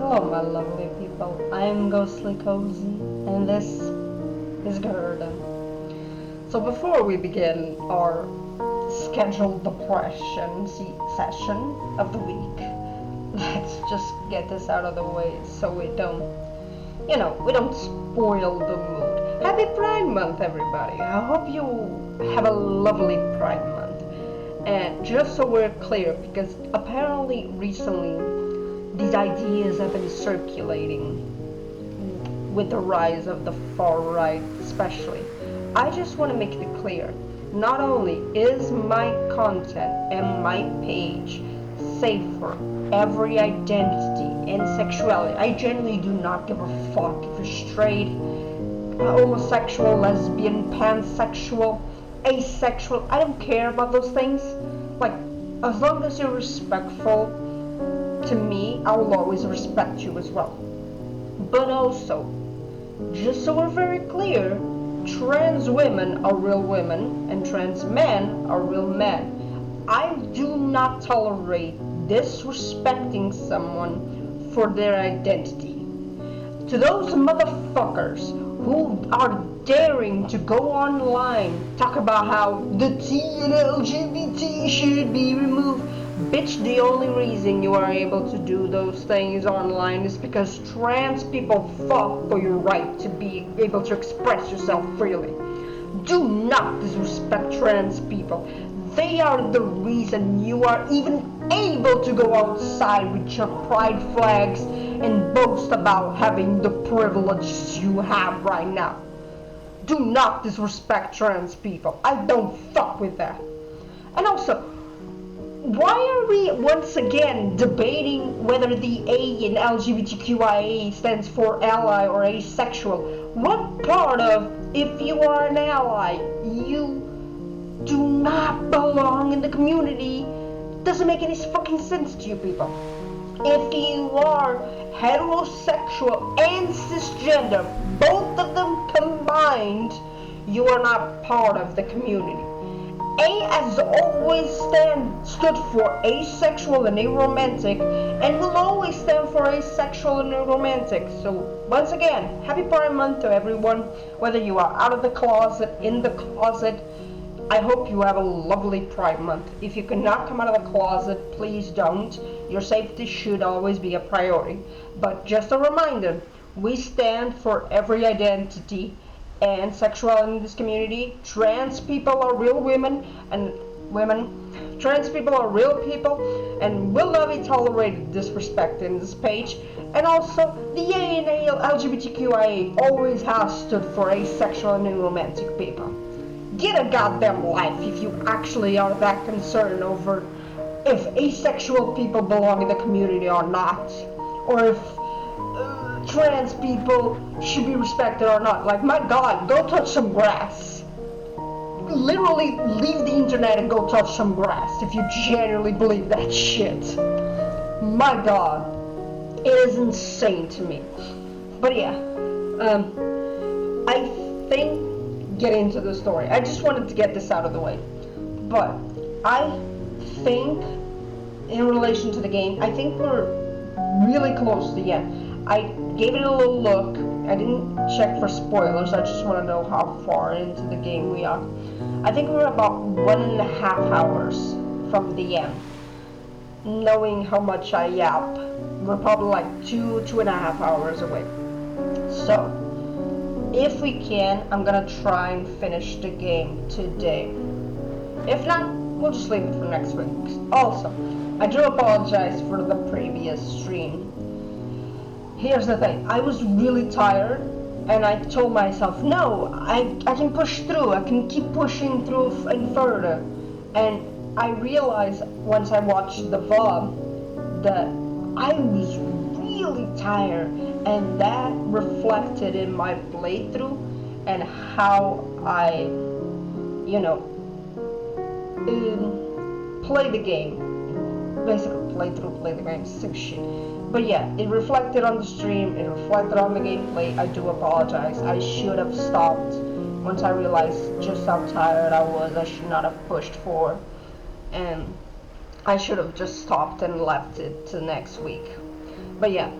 Hello, my lovely people. I am Ghostly Cozy, and this is Gerda. So before we begin our scheduled depression session of the week, let's just get this out of the way so we don't spoil the mood. Happy Pride Month, everybody. I hope you have a lovely Pride Month. And just so we're clear, because apparently recently these ideas have been circulating with the rise of the far right especially. I just want to make it clear, not only is my content and my page safe for every identity and sexuality. I genuinely do not give a fuck if you're straight, homosexual, lesbian, pansexual, asexual. I don't care about those things. Like, as long as you're respectful to me, I will always respect you as well. But also, just so we're very clear, trans women are real women and trans men are real men. I do not tolerate disrespecting someone for their identity. To those motherfuckers who are daring to go online, talk about how the T in LGBT should be removed. Bitch, the only reason you are able to do those things online is because trans people fought for your right to be able to express yourself freely. Do not disrespect trans people. They are the reason you are even able to go outside with your pride flags and boast about having the privileges you have right now. Do not disrespect trans people. I don't fuck with that. And also, why are we once again debating whether the A in LGBTQIA stands for ally or asexual? What part of, if you are an ally, you do not belong in the community, doesn't make any fucking sense to you people. If you are heterosexual and cisgender, both of them combined, you are not part of the community. A has always stood for asexual and aromantic, and will always stand for asexual and aromantic. So once again, happy Pride Month to everyone, whether you are out of the closet, in the closet. I hope you have a lovely Pride Month. If you cannot come out of the closet, please don't. Your safety should always be a priority. But just a reminder, we stand for every identity and sexuality in this community. Trans people are real women and women. Trans people are real people and will not be tolerated disrespect in this page. And also, the A and LGBTQIA always has stood for asexual and aromantic people. Get a goddamn life if you actually are that concerned over if asexual people belong in the community or not, or if trans people should be respected or not. Like, my god, go touch some grass. Literally leave the internet and go touch some grass if you genuinely believe that shit. My god, it is insane to me. But yeah, I think, getting into the story, I just wanted to get this out of the way. But I think, in relation to the game, I think we're really close to the end. I gave it a little look. I didn't check for spoilers. I just want to know how far into the game we are. I think we're about 1.5 hours from the end. Knowing how much I yap, we're probably like 2.5 hours away. So, if we can, I'm gonna try and finish the game today. If not, we'll just leave it for next week. Also, I do apologize for the previous stream. Here's the thing, I was really tired, and I told myself, no, I can push through, I can keep pushing through and further. And I realized once I watched the VOD that I was really tired, and that reflected in my playthrough and how I, play the game. Basically, play the game, sick shit. But yeah, it reflected on the stream, it reflected on the gameplay. I do apologize. I should have stopped once I realized just how tired I was. I should not have pushed forward, and I should have just stopped and left it to next week. But yeah,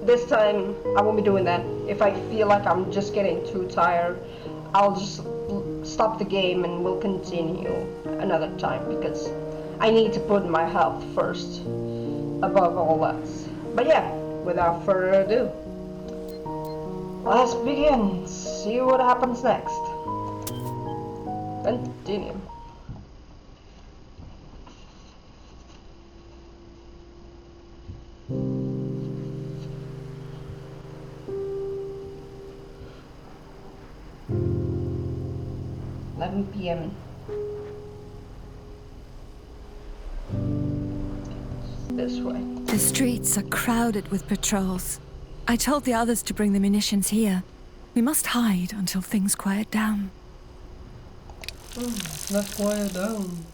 this time I won't be doing that. If I feel like I'm just getting too tired, I'll just stop the game and we'll continue another time, because I need to put my health first above all else. But yeah, without further ado, let's begin. See what happens next. Continue. PM. This way. The streets are crowded with patrols. I told the others to bring the munitions here. We must hide until things quiet down. Let's quiet down.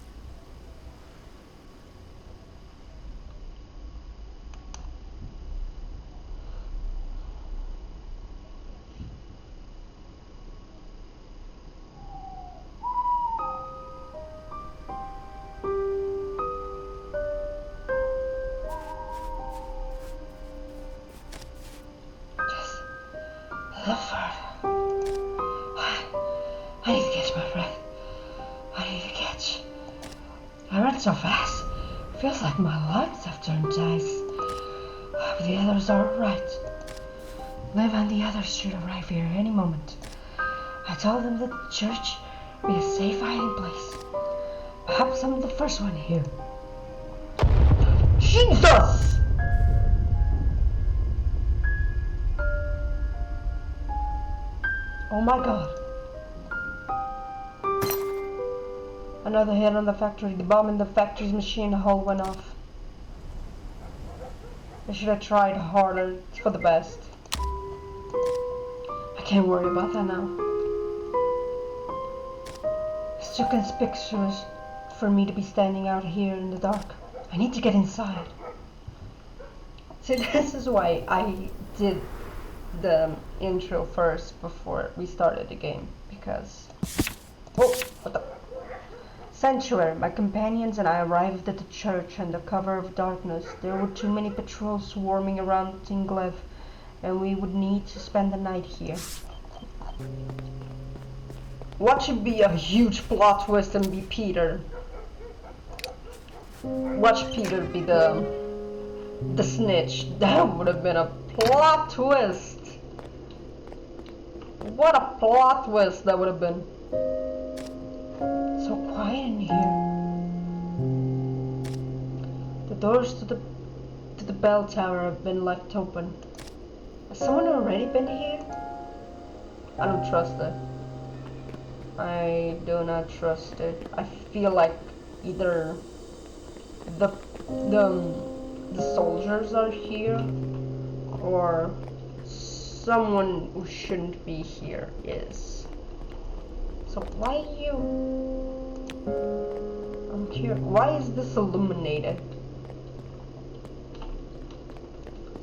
I need to catch my breath. I need to catch. I ran so fast. Feels like my lungs have turned ice. But the others are alright. Liv and the others should arrive here any moment. I told them that the church would be a safe hiding place. Perhaps I'm the first one here. Jesus! Oh my god. Another hit on the factory. The bomb in the factory's machine hull went off. I should have tried harder. It's for the best. I can't worry about that now. It's too conspicuous for me to be standing out here in the dark. I need to get inside. See, this is why I did the intro first before we started the game, because what the sanctuary. My companions and I arrived at the church under cover of darkness. There were too many patrols swarming around Tinglev, and we would need to spend the night here. What should be a huge plot twist and be Peter? Watch Peter be the snitch. That would have been a plot twist. What a plot twist that would have been. So quiet in here. The doors to the bell tower have been left open. Has someone already been here? I don't trust it. I do not trust it. I feel like either the soldiers are here, or someone who shouldn't be here is. So why you? I'm curious. Why is this illuminated?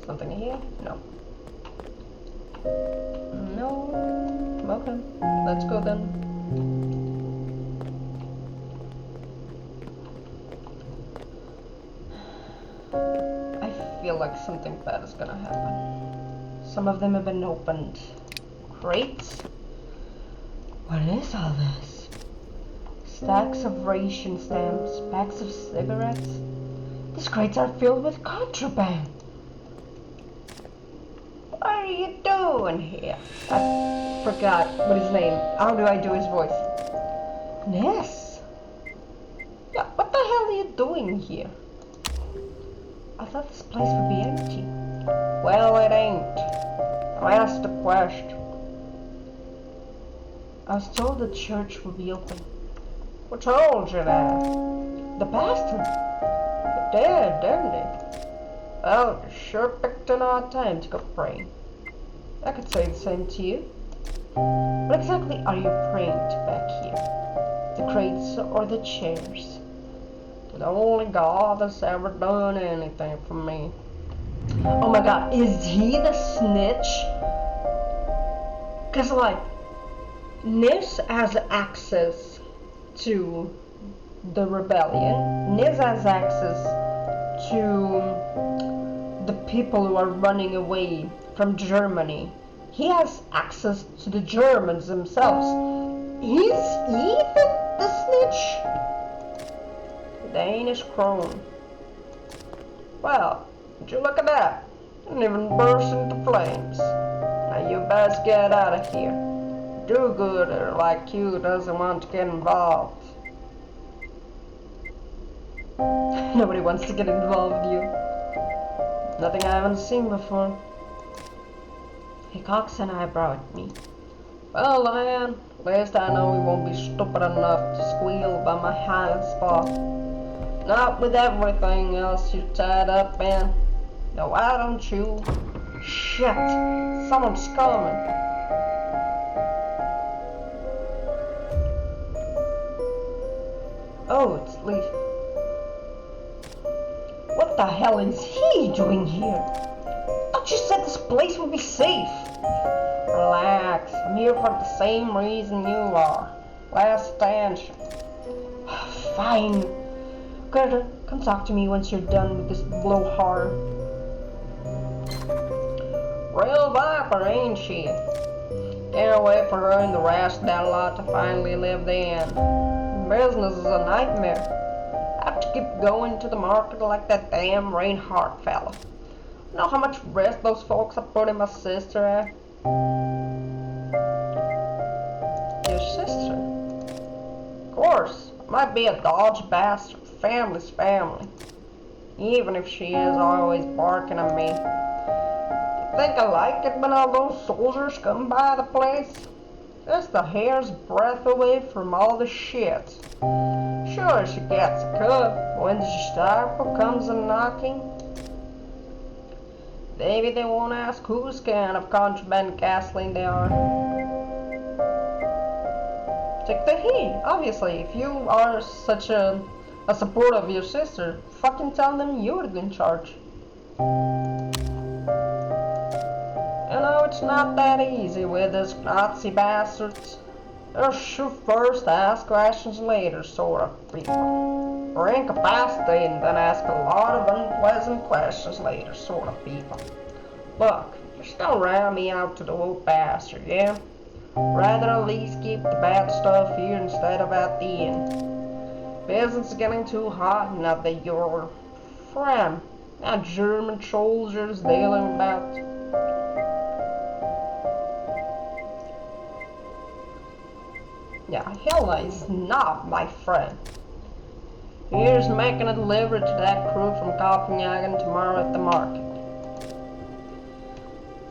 Something here? No. No. Okay. Let's go then. I feel like something bad is gonna happen. Some of them have been opened. Crates? What is all this? Stacks of ration stamps, packs of cigarettes. These crates are filled with contraband. What are you doing here? I forgot what his name. How do I do his voice? Ness? Yeah, what the hell are you doing here? I thought this place would be empty. Well, it ain't. I asked the question. I was told the church would be open. Who told you that? The pastor. He did, didn't he? Well, you sure picked an odd time to go praying. I could say the same to you. What exactly are you praying to back here? The crates or the chairs? The only God that's ever done anything for me. Oh my god, is he the snitch? Cause like, Nis has access to the rebellion. Nis has access to the people who are running away from Germany. He has access to the Germans themselves. Is even the snitch? Danish krone. Well, would you look at that? Didn't even burst into flames. Now you best get out of here. Do-gooder like you doesn't want to get involved. Nobody wants to get involved with you. Nothing I haven't seen before. He cocks an eyebrow at me. Well, Lion, at least I know he won't be stupid enough to squeal about my hiding spot. Not with everything else you tied up in. Now why don't you? Shit! Someone's coming. Oh, it's Leaf. What the hell is he doing here? Thought you said this place would be safe. Relax, I'm here for the same reason you are. Last attention. Fine. Gerda, come talk to me once you're done with this blowhard. Real viper, ain't she? Can't wait for her and the rest of that lot to finally live in. Business is a nightmare. I have to keep going to the market like that damn Reinhardt fella. Know how much risk those folks are putting my sister at? Your sister? Of course, might be a dodge bastard. Family's family. Even if she is always barking at me. You think I like it when all those soldiers come by the place? Just a hair's breadth away from all the shit. Sure, she gets a cut when the Gestapo comes a knocking. Maybe they won't ask whose kind of contraband gasoline they are. Take the heat, obviously. If you are such a supporter of your sister, fucking tell them you're in charge. You know, it's not that easy with these Nazi bastards. They're shoot first, ask questions later sort of people. Or incapacitated and then ask a lot of unpleasant questions later sort of people. Look, you're still routing me out to the old bastard, yeah? Rather at least keep the bad stuff here instead of at the inn. Business is getting too hot now that you're from. Now German soldiers dealing about. Yeah, Helena is not my friend. Here's making a delivery to that crew from Copenhagen tomorrow at the market.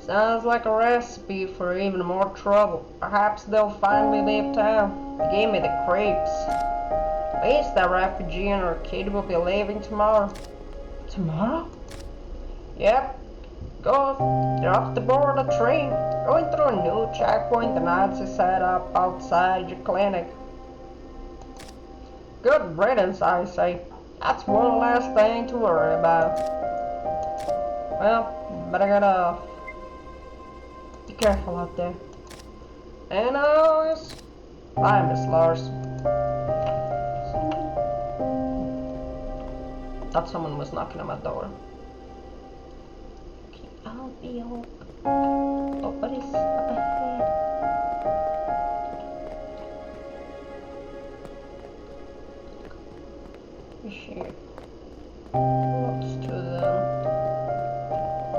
Sounds like a recipe for even more trouble. Perhaps they'll finally leave town. They gave me the creeps. At least that refugee and her kid will be leaving tomorrow. Tomorrow? Yep. They're off to board a train. Going through a new checkpoint the Nazis set up outside your clinic. Good riddance, I say. That's one less thing to worry about. Well, better get off. Be careful out there. And always, bye, Miss Larson. Thought someone was knocking on my door. Okay, I'll be okay. Oh, what is up ahead? Is she close to them?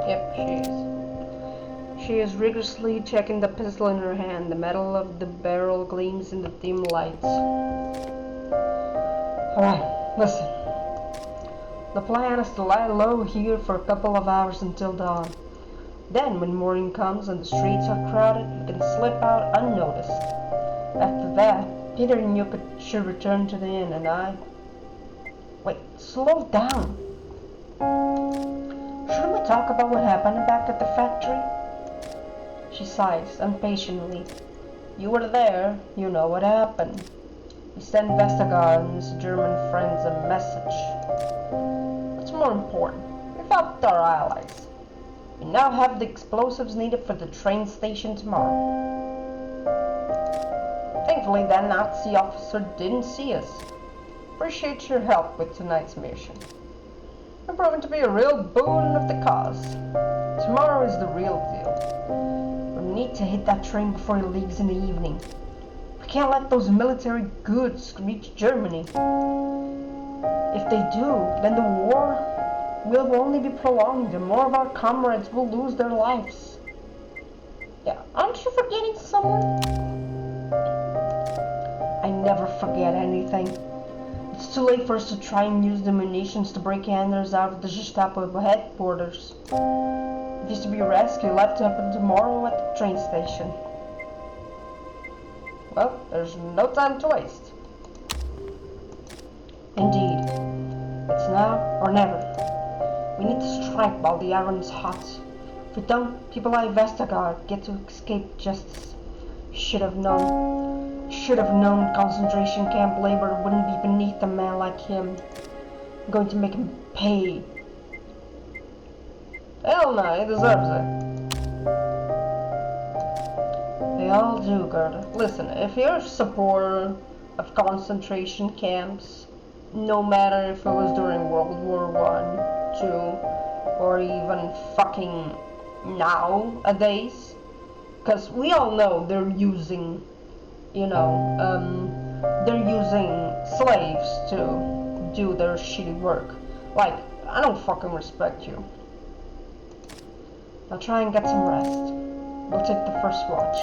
Yep, she is. She is rigorously checking the pistol in her hand. The metal of the barrel gleams in the dim lights. Alright, listen. The plan is to lie low here for a couple of hours until dawn. Then, when morning comes and the streets are crowded, we can slip out unnoticed. After that, Peter and you should return to the inn, and I... Wait, slow down. Shouldn't we talk about what happened back at the factory? She sighs impatiently. You were there, you know what happened. We sent Vestergaard and his German friends a message. What's more important, we've helped our allies. We now have the explosives needed for the train station tomorrow. Thankfully, that Nazi officer didn't see us. Appreciate your help with tonight's mission. You're proving to be a real boon of the cause. Tomorrow is the real deal. We need to hit that train before it leaves in the evening. We can't let those military goods reach Germany. If they do, then the war will only be prolonged and more of our comrades will lose their lives. Yeah, aren't you forgetting someone? I never forget anything. It's too late for us to try and use the munitions to break Anders out of the Gestapo headquarters. If he's to be rescued, he'll have to happen tomorrow at the train station. Well, there's no time to waste. Indeed. It's now or never. We need to strike while the iron's hot. If we don't, people like Vestergaard get to escape justice. Should have known concentration camp labor wouldn't be beneath a man like him. I'm going to make him pay. Hell no, he deserves it. They all do, Gerda. Listen, if you're a supporter of concentration camps, no matter if it was during World War I, II, or even fucking nowadays, because we all know they're using, they're using slaves to do their shitty work. Like, I don't fucking respect you. Now try and get some rest. We'll take the first watch.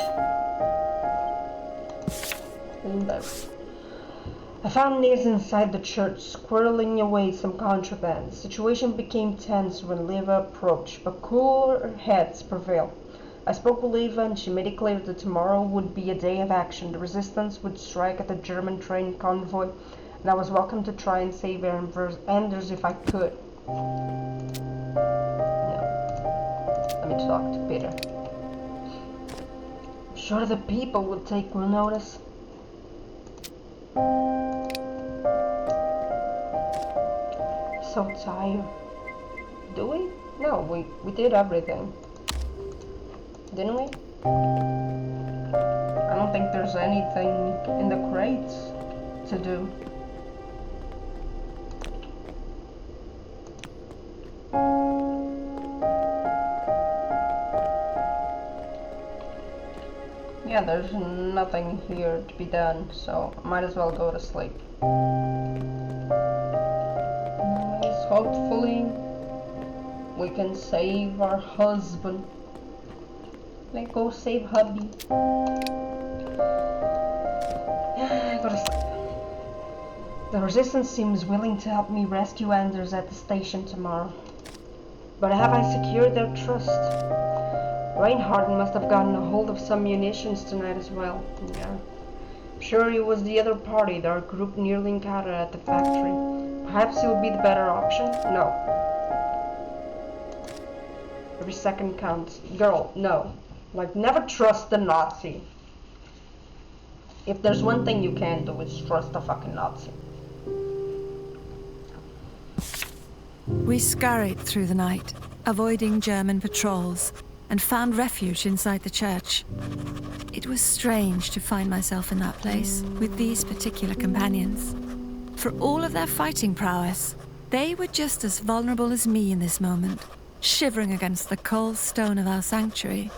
And there. I found Nils inside the church, squirreling away some contraband. The situation became tense when Leva approached, but cooler heads prevailed. I spoke with Leva and she made it clear that tomorrow would be a day of action. The resistance would strike at the German train convoy, and I was welcome to try and save Anders if I could. No. Let me talk to Peter. I'm sure the people will take notice. So tired. Do we? No, we did everything. Didn't we? I don't think there's anything in the crates to do. Yeah, there's nothing here to be done, so I might as well go to sleep. Hopefully, we can save our husband. Let's go save hubby. I gotta sleep. The resistance seems willing to help me rescue Anders at the station tomorrow. But have I secured their trust? Reinhardt must have gotten a hold of some munitions tonight as well. Yeah. I'm sure he was the other party that our group nearly encountered at the factory. Perhaps he would be the better option? No. Every second counts. Girl, no. Like, never trust the Nazi. If there's one thing you can do, it's trust the fucking Nazi. We scurried through the night, avoiding German patrols, and found refuge inside the church. It was strange to find myself in that place, with these particular companions. For all of their fighting prowess, they were just as vulnerable as me in this moment, shivering against the cold stone of our sanctuary.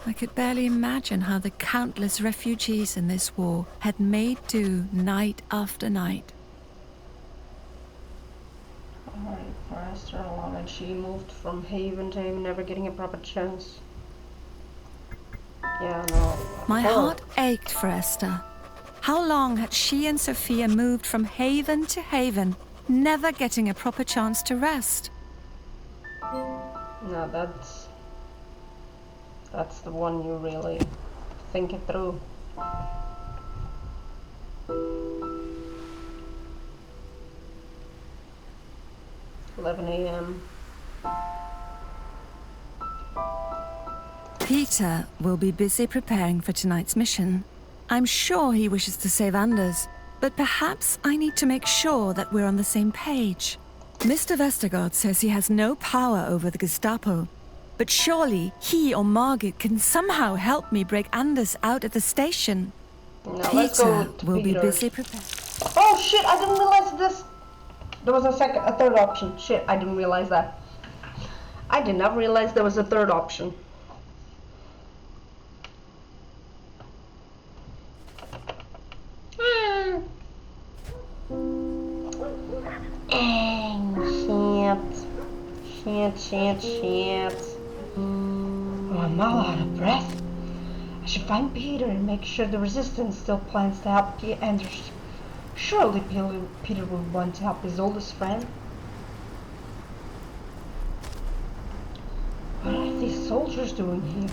I could barely imagine how the countless refugees in this war had made do night after night. Alright, for Esther alone, and she moved from haven to haven, never getting a proper chance. Yeah, no. My heart ached for Esther. How long had she and Sophia moved from haven to haven, never getting a proper chance to rest? No, that's the one you really think it through. $11 a.m. Peter will be busy preparing for tonight's mission. I'm sure he wishes to save Anders, but perhaps I need to make sure that we're on the same page. Mr. Vestergaard says he has no power over the Gestapo, but surely he or Margit can somehow help me break Anders out at the station. Now Peter will be busy preparing. Oh shit, I didn't realize There was a third option. Shit, I didn't realize that. I did not realize there was a third option. Shit. Oh, I'm all out of breath. I should find Peter and make sure the Resistance still plans to help Anders. Surely Peter would want to help his oldest friend. What are these soldiers doing here?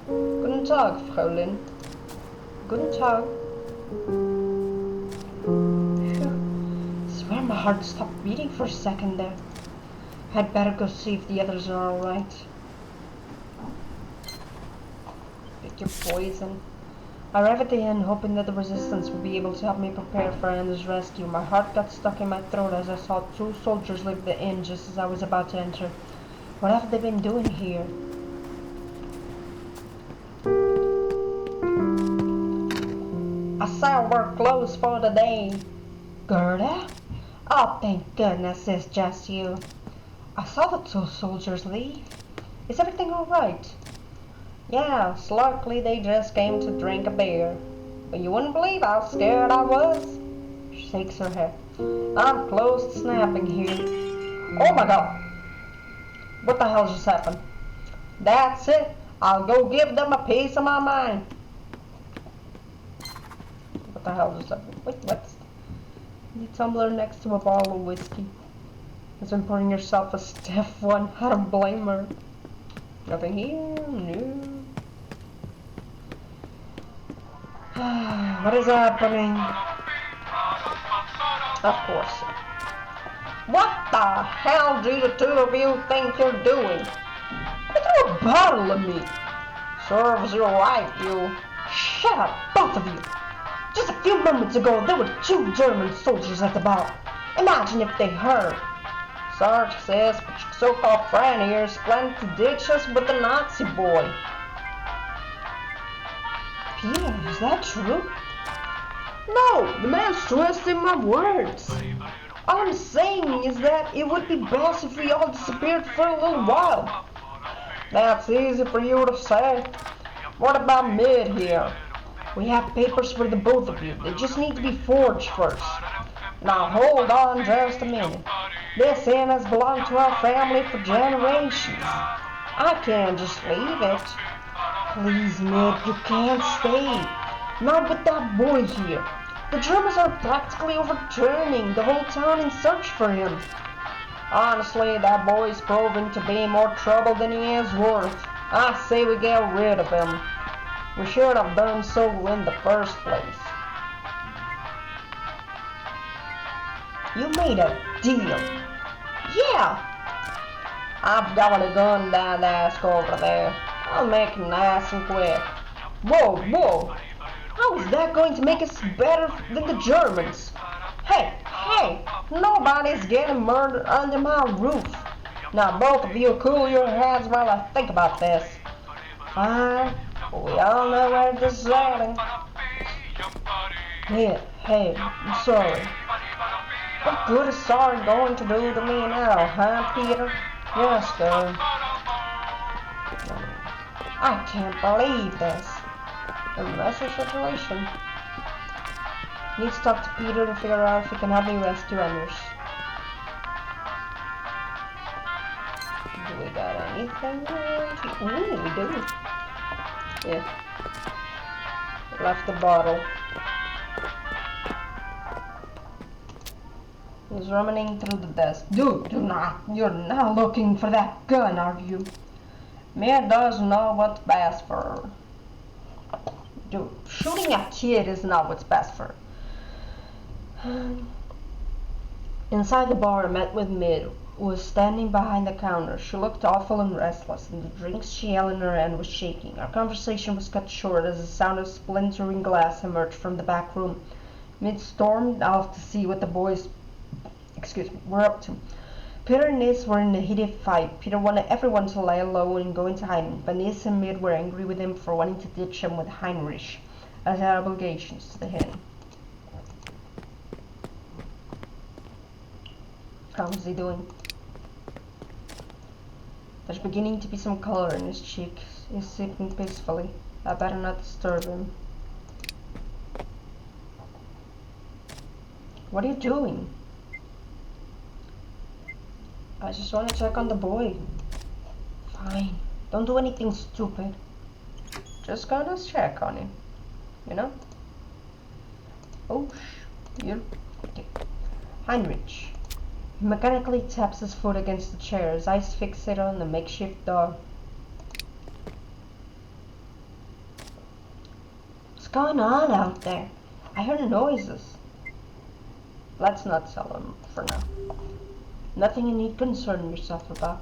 Guten Tag, Fräulein. Guten Tag. I swear my heart stopped beating for a second there. I'd better go see if the others are alright. Pick your poison. I arrived at the inn hoping that the Resistance would be able to help me prepare for Anders' rescue. My heart got stuck in my throat as I saw two soldiers leave the inn just as I was about to enter. What have they been doing here? I saw we're closed for the day. Gerda? Oh, thank goodness it's just you. I saw the two soldiers leave. Is everything alright? Yeah, luckily they just came to drink a beer. But you wouldn't believe how scared I was. She shakes her head. I'm close to snapping here. Oh my god. What the hell just happened? That's it. I'll go give them a piece of my mind. What the hell just happened? Wait, what's the tumbler next to a bottle of whiskey? Has been pouring herself a stiff one. I don't blame her. Nothing here? No. What is happening? Of course. What the hell do the two of you think you're doing? You threw a bottle at me. Serves you right, you. Shut up, both of you. Just a few moments ago, there were two German soldiers at the bar. Imagine if they heard. Sarge says, but your so-called friend here is planning to ditch us with the Nazi boy. Peter, is that true? No, the man's twisting my words. All I'm saying is that it would be best if we all disappeared for a little while. That's easy for you to say. What about Mid here? We have papers for the both of you. They just need to be forged first. Now hold on just a minute. This inn has belonged to our family for generations. I can't just leave it. Please, Mid, you can't stay. Not with that boy here. The Germans are practically overturning the whole town in search for him. Honestly, that boy's proving to be more trouble than he is worth. I say we get rid of him. We should have done so in the first place. You made a deal. Yeah. I've got a gun down the ass over there. I'll make it nice and quick. Whoa, whoa. How is that going to make us better than the Germans? Hey, nobody's getting murdered under my roof. Now both of you cool your heads while I think about this. Fine, we all know where this is heading. Hey, I'm sorry. What good is sorry going to do to me now, huh, Peter? Yes, sir. I can't believe this. A messy situation. Need to talk to Peter to figure out if he can help me rescue Anders. Do we got anything? Ooh, we do. Yeah. Left the bottle. He's rummaging through the desk. Dude, you're not looking for that gun, are you? Mia does know what's best for her. Dude, shooting a kid is not what's best for her. Inside the bar, I met with Mid, who was standing behind the counter. She looked awful and restless, and the drinks she held in her hand was shaking. Our conversation was cut short as the sound of splintering glass emerged from the back room. Mid stormed off to see what the boys were up to. Peter and Nis were in a heated fight. Peter wanted everyone to lie low and go into hiding, but Nis and Mid were angry with him for wanting to ditch him with Heinrich, as had obligations to him. How's he doing? There's beginning to be some color in his cheeks. He's sleeping peacefully. I better not disturb him. What are you doing? I just want to check on the boy. Fine. Don't do anything stupid. Just gonna check on him. You know? Oh, you're... Okay. Heinrich. He mechanically taps his foot against the chair, his eyes fixated on the makeshift door. What's going on out there? I heard noises. Let's not tell him for now. Nothing you need concern yourself about.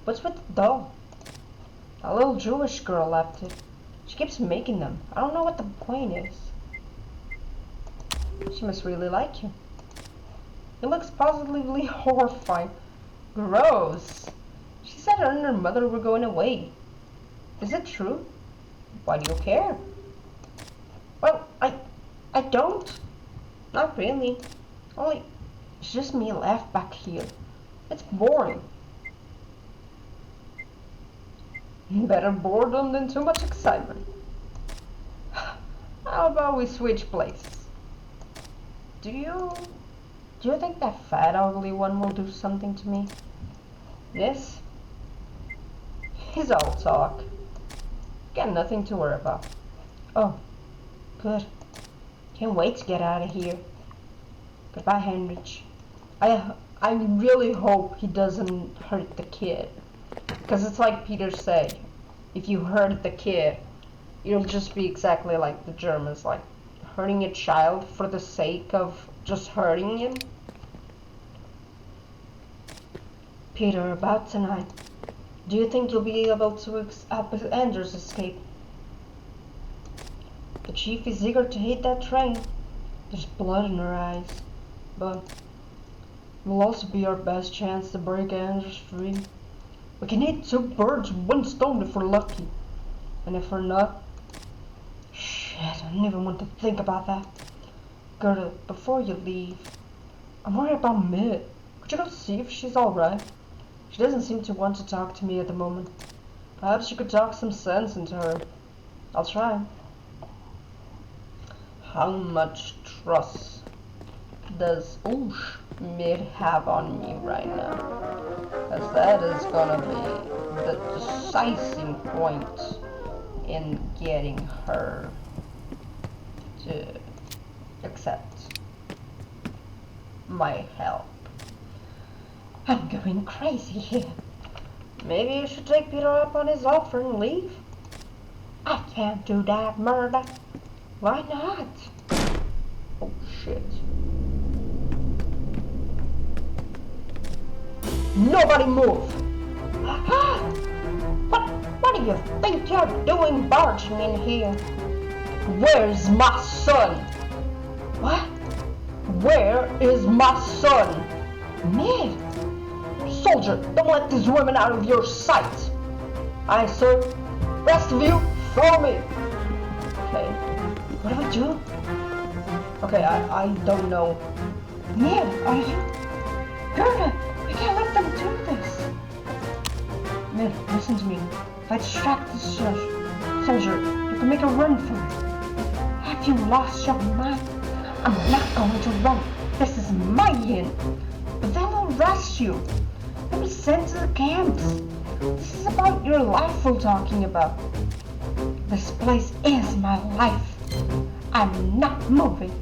What's with the doll? A little Jewish girl left it. She keeps making them. I don't know what the point is. She must really like you. He looks positively horrified. Gross. She said her and her mother were going away. Is it true? Why do you care? Well, I don't. Not really. Only, it's just me left back here. It's boring. Better boredom than too much excitement. How about we switch places? Do you think that fat ugly one will do something to me? Yes? He's all talk. Got nothing to worry about. Oh, good. Can't wait to get out of here. Goodbye, Heinrich. I really hope he doesn't hurt the kid. Because it's like Peter said, if you hurt the kid, you'll just be exactly like the Germans, like hurting a child for the sake of just hurting him. Peter, about tonight, do you think you'll be able to help Andrew's escape? The chief is eager to hit that train. There's blood in her eyes, but it will also be our best chance to break Andrews free. We can hit 2 birds with 1 stone if we're lucky. And if we're not... Shit, I don't even want to think about that. Gerda, before you leave, I'm worried about Mid. Could you go see if she's alright? She doesn't seem to want to talk to me at the moment. Perhaps you could talk some sense into her. I'll try. How much trust does Mid have on me right now? Because that is gonna be the decisive point in getting her to accept my help. I'm going crazy here. Maybe you should take Peter up on his offer and leave. I can't do that, murder. Why not? Oh shit. Nobody move! What do you think you're doing barging in here? Where's my son? What? Where is my son? Mid! Soldier, don't let these women out of your sight! Aye, sir. Rest of you, follow me! Okay. What do I do? Okay, I don't know. Mid, are you... Gerda! I can't let them do this! Mid, listen to me. If I distract this soldier, you can make a run for it. Have you lost your mind? I'm not going to run. This is my inn. But they'll arrest you. You'll be sent to the camps. This is about your life we're talking about. This place is my life. I'm not moving.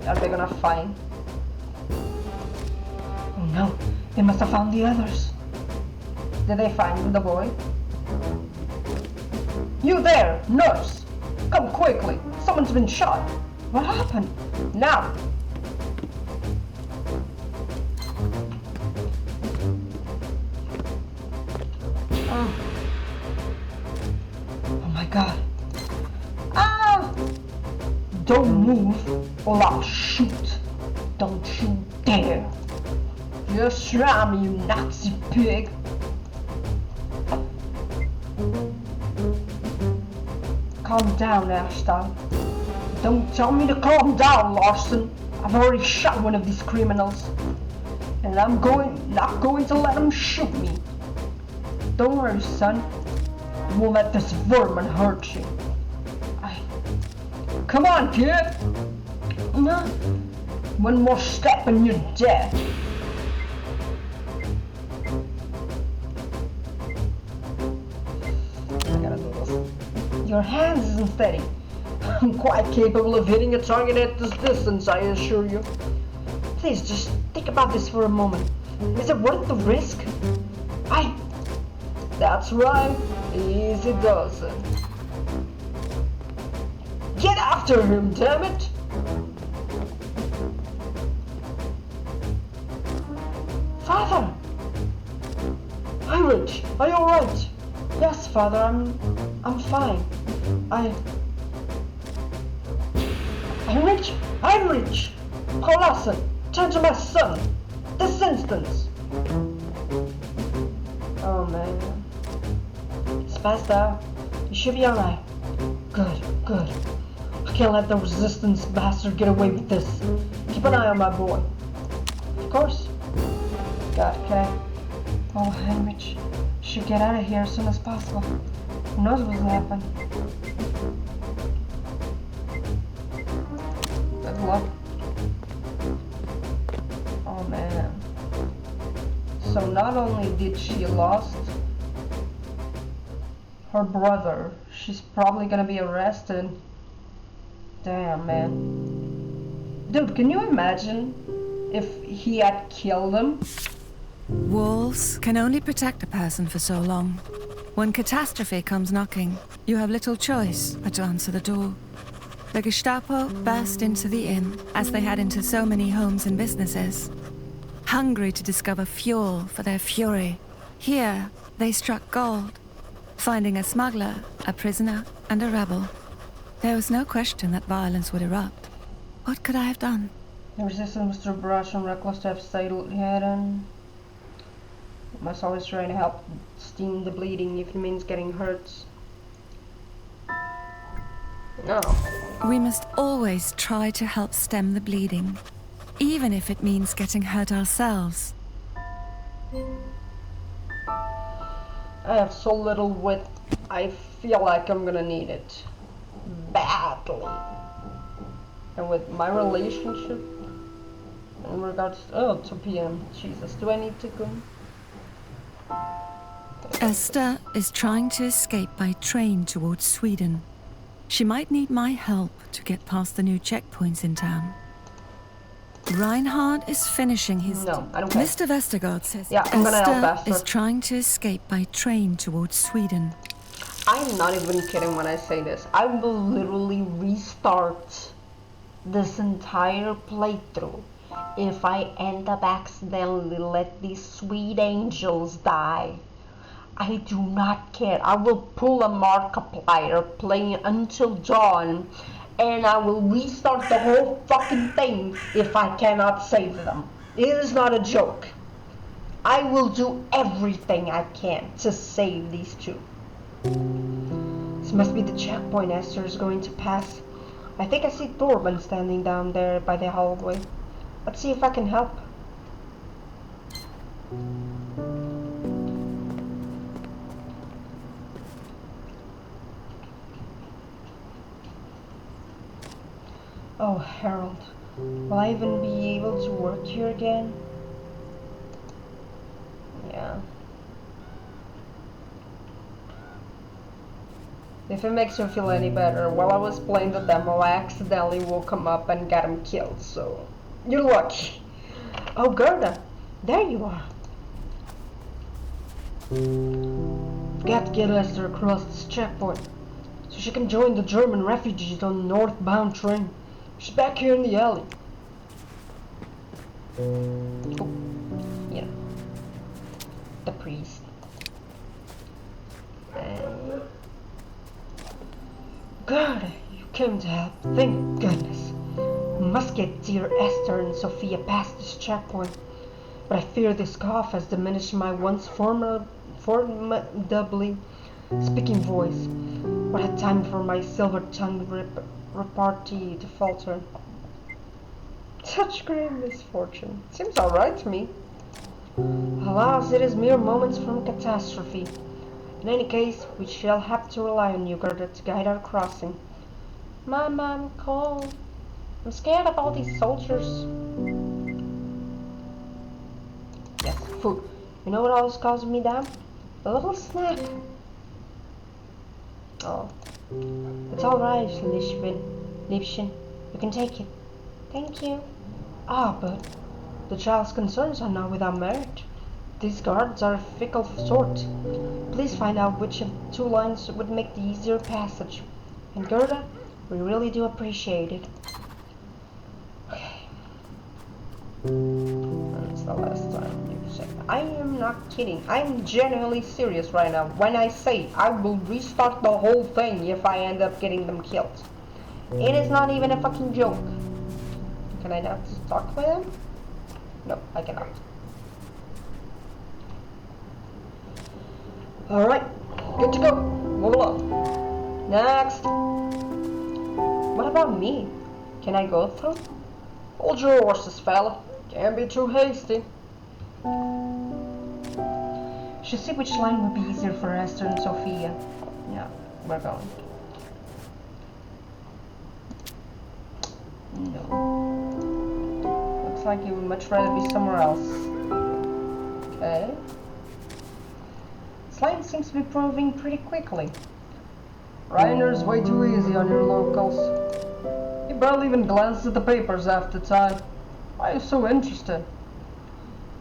Are they gonna find? Oh no, they must have found the others. Did they find the boy? You there, nurse! Come quickly, someone's been shot. What happened? Now! Oh my god. Ah! Don't move or I'll shoot. Don't you dare. Just try me, you Nazi pig. Calm down, Ashton. Don't tell me to calm down, Larson. I've already shot one of these criminals. And I'm not going to let him shoot me. Don't worry, son. I won't let this vermin hurt you. Come on, kid. One more step and you're dead. I gotta do this. Your hands isn't steady. I'm quite capable of hitting a target at this distance, I assure you. Please, just think about this for a moment. Is it worth the risk? That's right. Easy does it. Get after him, damn it! Father! Heinrich, are you alright? Yes, Father, I'm fine. Heinrich! Paul Larson, turn to my son! This instance! Oh man. It's passed out. You should be alright. Good. I can't let the resistance bastard get away with this. Keep an eye on my boy. Of course. God, okay. Oh, Heinrich should get out of here as soon as possible. Who knows what's gonna happen? Good luck. Oh man. So not only did she lost her brother, she's probably gonna be arrested. Damn, man. Dude, can you imagine if he had killed him? Walls can only protect a person for so long. When catastrophe comes knocking, you have little choice but to answer the door. The Gestapo burst into the inn, as they had into so many homes and businesses. Hungry to discover fuel for their fury, here they struck gold, finding a smuggler, a prisoner, and a rebel. There was no question that violence would erupt. What could I have done? The resistance was too brash and reckless to have stayed hidden. Must always try to help stem the bleeding if it means getting hurt. No. We must always try to help stem the bleeding, even if it means getting hurt ourselves. I have so little wit, I feel like I'm gonna need it. Badly. And with my relationship, in regards to, 2 p.m. Jesus, do I need to go? Esther is trying to escape by train towards Sweden. She might need my help to get past the new checkpoints in town. Reinhard is finishing his... No, I don't care. Mr. Vestergaard says I'm gonna help Esther Esther. is trying to escape by train towards Sweden. I'm not even kidding when I say this. I will literally restart this entire playthrough if I end up accidentally let these sweet angels die. I do not care. I will pull a Markiplier, play until dawn, and I will restart the whole fucking thing if I cannot save them. It is not a joke. I will do everything I can to save these two. This must be the checkpoint Esther is going to pass. I think I see Torben standing down there by the hallway. Let's see if I can help. Oh, Harold, will I even be able to work here again? Yeah. If it makes you feel any better, while I was playing the demo, I accidentally woke him up and got him killed, so you're lucky. Oh, Gerda, there you are. Got to get Esther across this checkpoint so she can join the German refugees on the northbound train. She's back here in the alley. Oh, yeah. The priest. And... God, you came to help. Thank goodness. We must get dear Esther and Sophia past this checkpoint. But I fear this cough has diminished my once formidably speaking voice. What a time for my silver-tongued repartee to falter. Such great misfortune. Seems alright to me. Alas, it is mere moments from catastrophe. In any case, we shall have to rely on you, Gerda, to guide our crossing. Mama, I'm cold. I'm scared of all these soldiers. Yes, food. You know what always calms me down? A little snack. Oh. It's alright, Liebchen. You can take it. Thank you. Ah, but the child's concerns are not without merit. These guards are a fickle sort. Please find out which of the 2 lines would make the easier passage. And Gerda, we really do appreciate it. Okay. That's the last time you say. I am not kidding. I'm genuinely serious right now when I say I will restart the whole thing if I end up getting them killed. It is not even a fucking joke. Can I not talk with them? No, I cannot. Alright, good to go. Move along. Next. What about me? Can I go through? Hold your horses, fella. Can't be too hasty. Should see which line would be easier for Esther and Sophia. Yeah, we're going. No. Looks like you would much rather be somewhere else. Okay. This line seems to be proving pretty quickly. Reiner's way too easy on your locals. He barely even glanced at the papers half the time. Why are you so interested?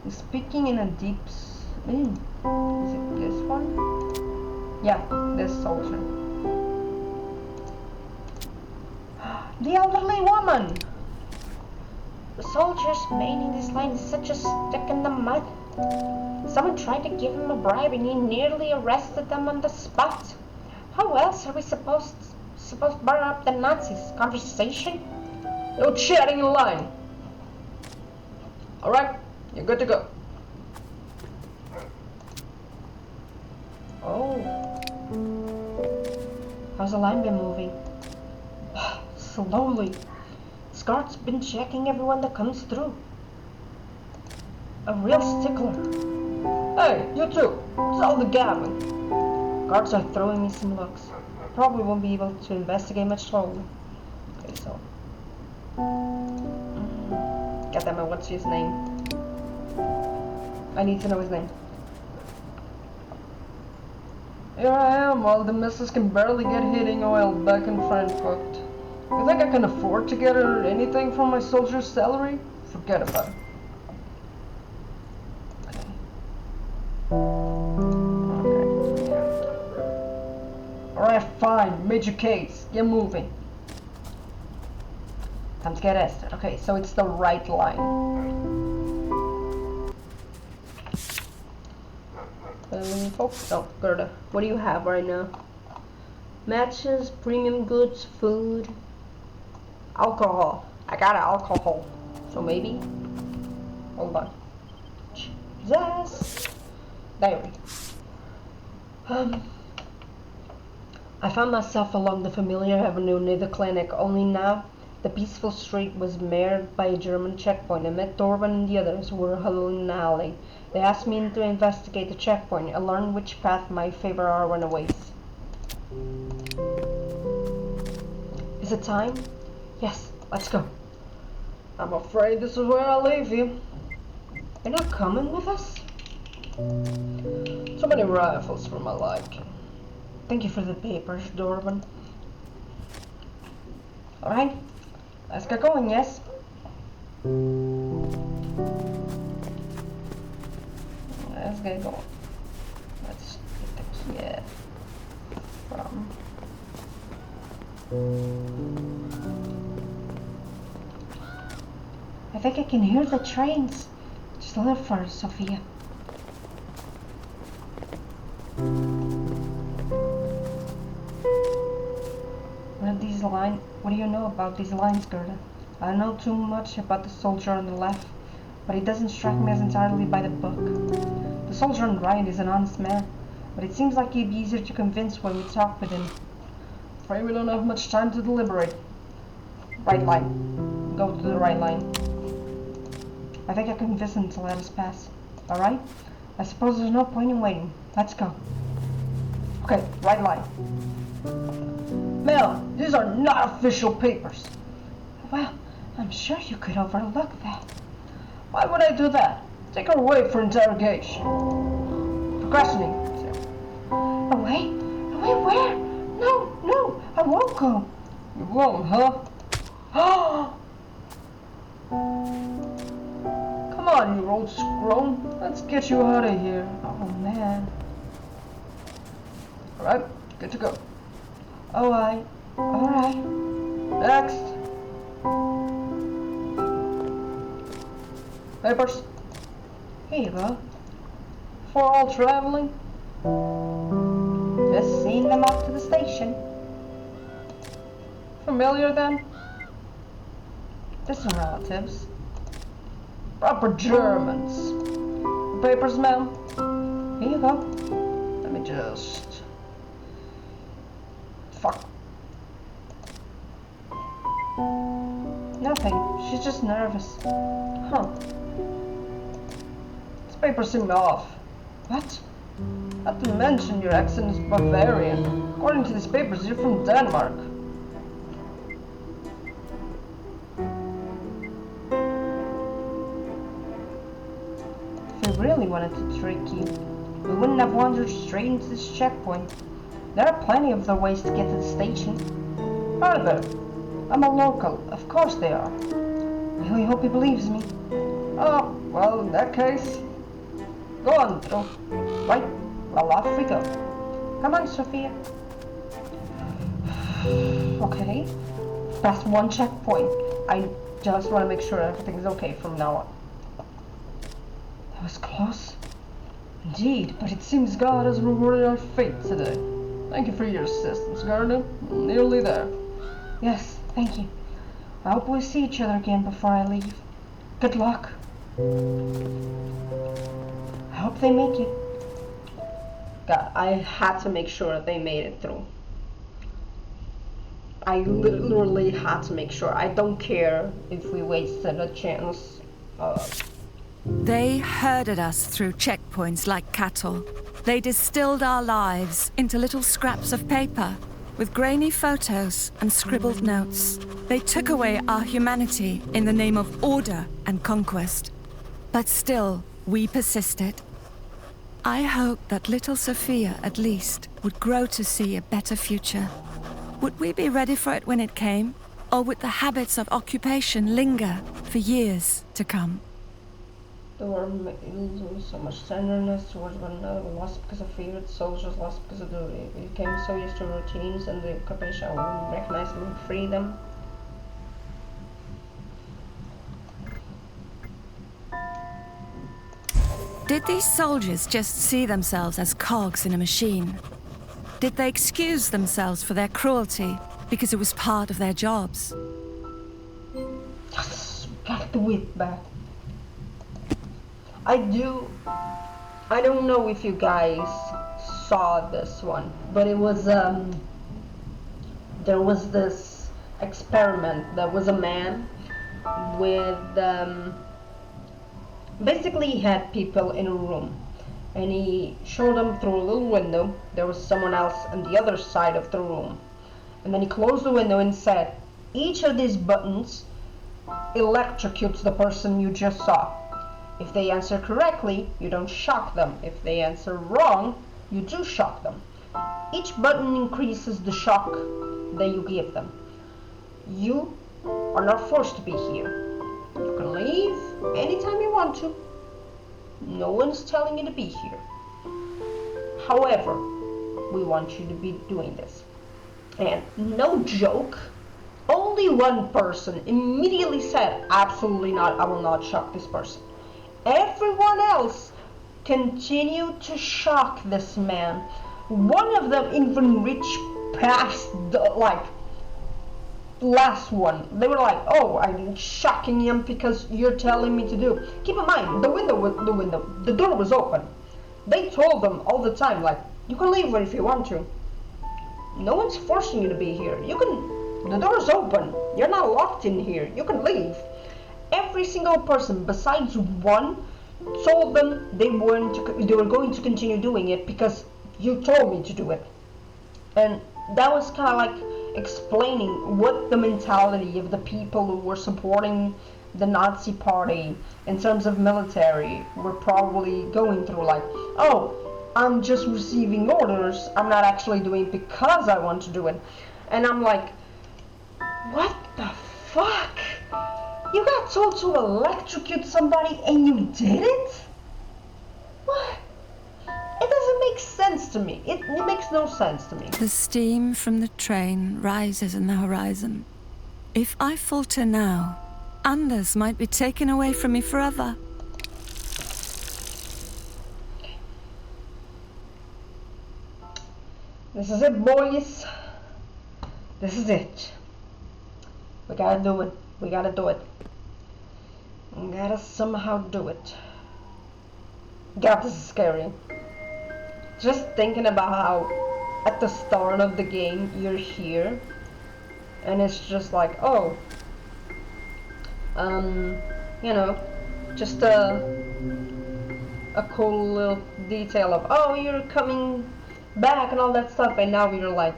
He's speaking in a deep... Is it this one? Yeah, this soldier. The elderly woman! The soldier's man in this line is such a stick in the mud. Someone tried to give him a bribe and he nearly arrested them on the spot. How else are we supposed to burn up the Nazis? Conversation? No chatting in line. Alright, you're good to go. Oh. How's the line been moving? Slowly. Scart's been checking everyone that comes through. A real stickler. Hey, you two. It's all the gabbing. Guards are throwing me some looks. Probably won't be able to investigate much longer. Okay, so. Goddammit, what's his name? I need to know his name. Here I am, while the missus can barely get heating oil back in Frankfurt. You think I can afford to get her anything from my soldier's salary? Forget about it. Okay. Alright, fine. Made your case. Get moving. Time to get Esther. Okay, so it's the right line. Oh, Gerda. What do you have right now? Matches, premium goods, food, alcohol. I got alcohol. So maybe. Hold on. Jesus. Diary. I found myself along the familiar avenue near the clinic, only now the peaceful street was marred by a German checkpoint. I met Dorban and the others who were huddled in an alley. They asked me to investigate the checkpoint and learn which path my favorite are runaways. Is it time? Yes, let's go. I'm afraid this is where I'll leave you. You're not coming with us? So many rifles for my liking. Thank you for the papers, Dorban. Alright, let's get going, yes? Let's get going. Let's get the kid from... I think I can hear the trains. Just a little further, Sophia. What do you know about these lines, Gerda? I don't know too much about the soldier on the left, but he doesn't strike me as entirely by the book. The soldier on the right is an honest man, but it seems like he'd be easier to convince when we talk with him. Afraid we don't have much time to deliberate. Right line. Go to the right line. I think I can convince him to let us pass. Alright? I suppose there's no point in waiting. Let's go. Okay, right line. Ma'am, these are not official papers. Well, I'm sure you could overlook that. Why would I do that? Take her away for interrogation. Procrastinating. Away? Away where? No, no, I won't go. You won't, huh? Come on, you old scroll. Let's get you out of here. Oh, man. Alright, good to go. Alright. Next. Papers. Here you go. For all traveling. Just seeing them off to the station. Familiar then? Distant relatives. Proper Germans. Papers, ma'am. Here you go. Let me just... Fuck. Nothing. She's just nervous. Huh. This paper seemed off. What? Not to mention your accent is Bavarian. According to these papers, you're from Denmark. If we really wanted to trick you, we wouldn't have wandered straight into this checkpoint. There are plenty of other ways to get to the station. Are there? I'm a local. Of course they are. I really hope he believes me. Oh, well, in that case, go on through. Right, well, off we go. Come on, Sophia. Okay, past one checkpoint. I just want to make sure everything's okay from now on. That was close. Indeed, but it seems God has rewarded our fate today. Thank you for your assistance, Gerda. We're nearly there. Yes, thank you. I hope we'll see each other again before I leave. Good luck. I hope they make it. God, I had to make sure they made it through. I literally had to make sure. I don't care if we wasted a chance. They herded us through checkpoints like cattle. They distilled our lives into little scraps of paper with grainy photos and scribbled notes. They took away our humanity in the name of order and conquest. But still, we persisted. I hoped that little Sophia, at least, would grow to see a better future. Would we be ready for it when it came? Or would the habits of occupation linger for years to come? There were so much tenderness towards one another, lost because of favorite soldiers, lost because of duty. We became so used to routines and the occupation, we recognized them and free them. Did these soldiers just see themselves as cogs in a machine? Did they excuse themselves for their cruelty because it was part of their jobs? Yes, got the whip back. I don't know if you guys saw this one, but it was, there was this experiment. There was a man with, basically he had people in a room, and he showed them through a little window. There was someone else on the other side of the room, and then he closed the window and said, each of these buttons electrocutes the person you just saw. If they answer correctly, you don't shock them. If they answer wrong, you do shock them. Each button increases the shock that you give them. You are not forced to be here. You can leave anytime you want to. No one's telling you to be here. However, we want you to be doing this. And no joke, only one person immediately said, absolutely not, I will not shock this person. Everyone else continued to shock this man. One of them even reached past the, last one. They were like, oh, I'm shocking him because you're telling me to do. Keep in mind, the door was open. They told them all the time, like, you can leave if you want to. No one's forcing you to be here. You can The door's open. You're not locked in here. You can leave. Every single person besides one told them they were going to continue doing it because you told me to do it. And that was kind of like explaining what the mentality of the people who were supporting the Nazi party in terms of military were probably going through. Like, oh, I'm just receiving orders, I'm not actually doing it because I want to do it. And I'm like, what the fuck? You got told to electrocute somebody and you did it? What? It doesn't make sense to me. It makes no sense to me. The steam from the train rises in the horizon. If I falter now, Anders might be taken away from me forever. This is it, boys. This is it. We gotta do it. We gotta do it. We gotta somehow do it. God, this is scary. Just thinking about how at the start of the game you're here and it's just like, oh, you know, just a cool little detail of, oh, you're coming back and all that stuff, and now you're like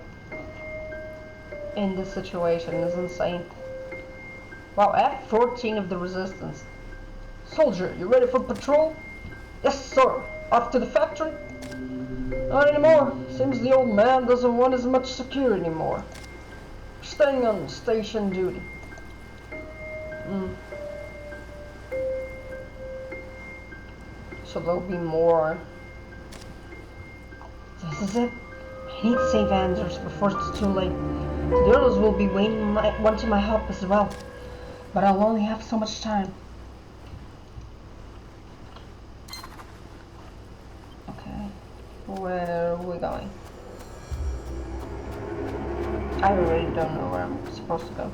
in this situation. Is insane. Wow, F-14 of the Resistance. Soldier, you ready for patrol? Yes, sir. Off to the factory? Not anymore. Seems the old man doesn't want as much security anymore. Staying on station duty. So there'll be more. This is it. I need to save Anders before it's too late. The others will be wanting my help as well. But I'll only have so much time. Okay. Where are we going? I really don't know where I'm supposed to go.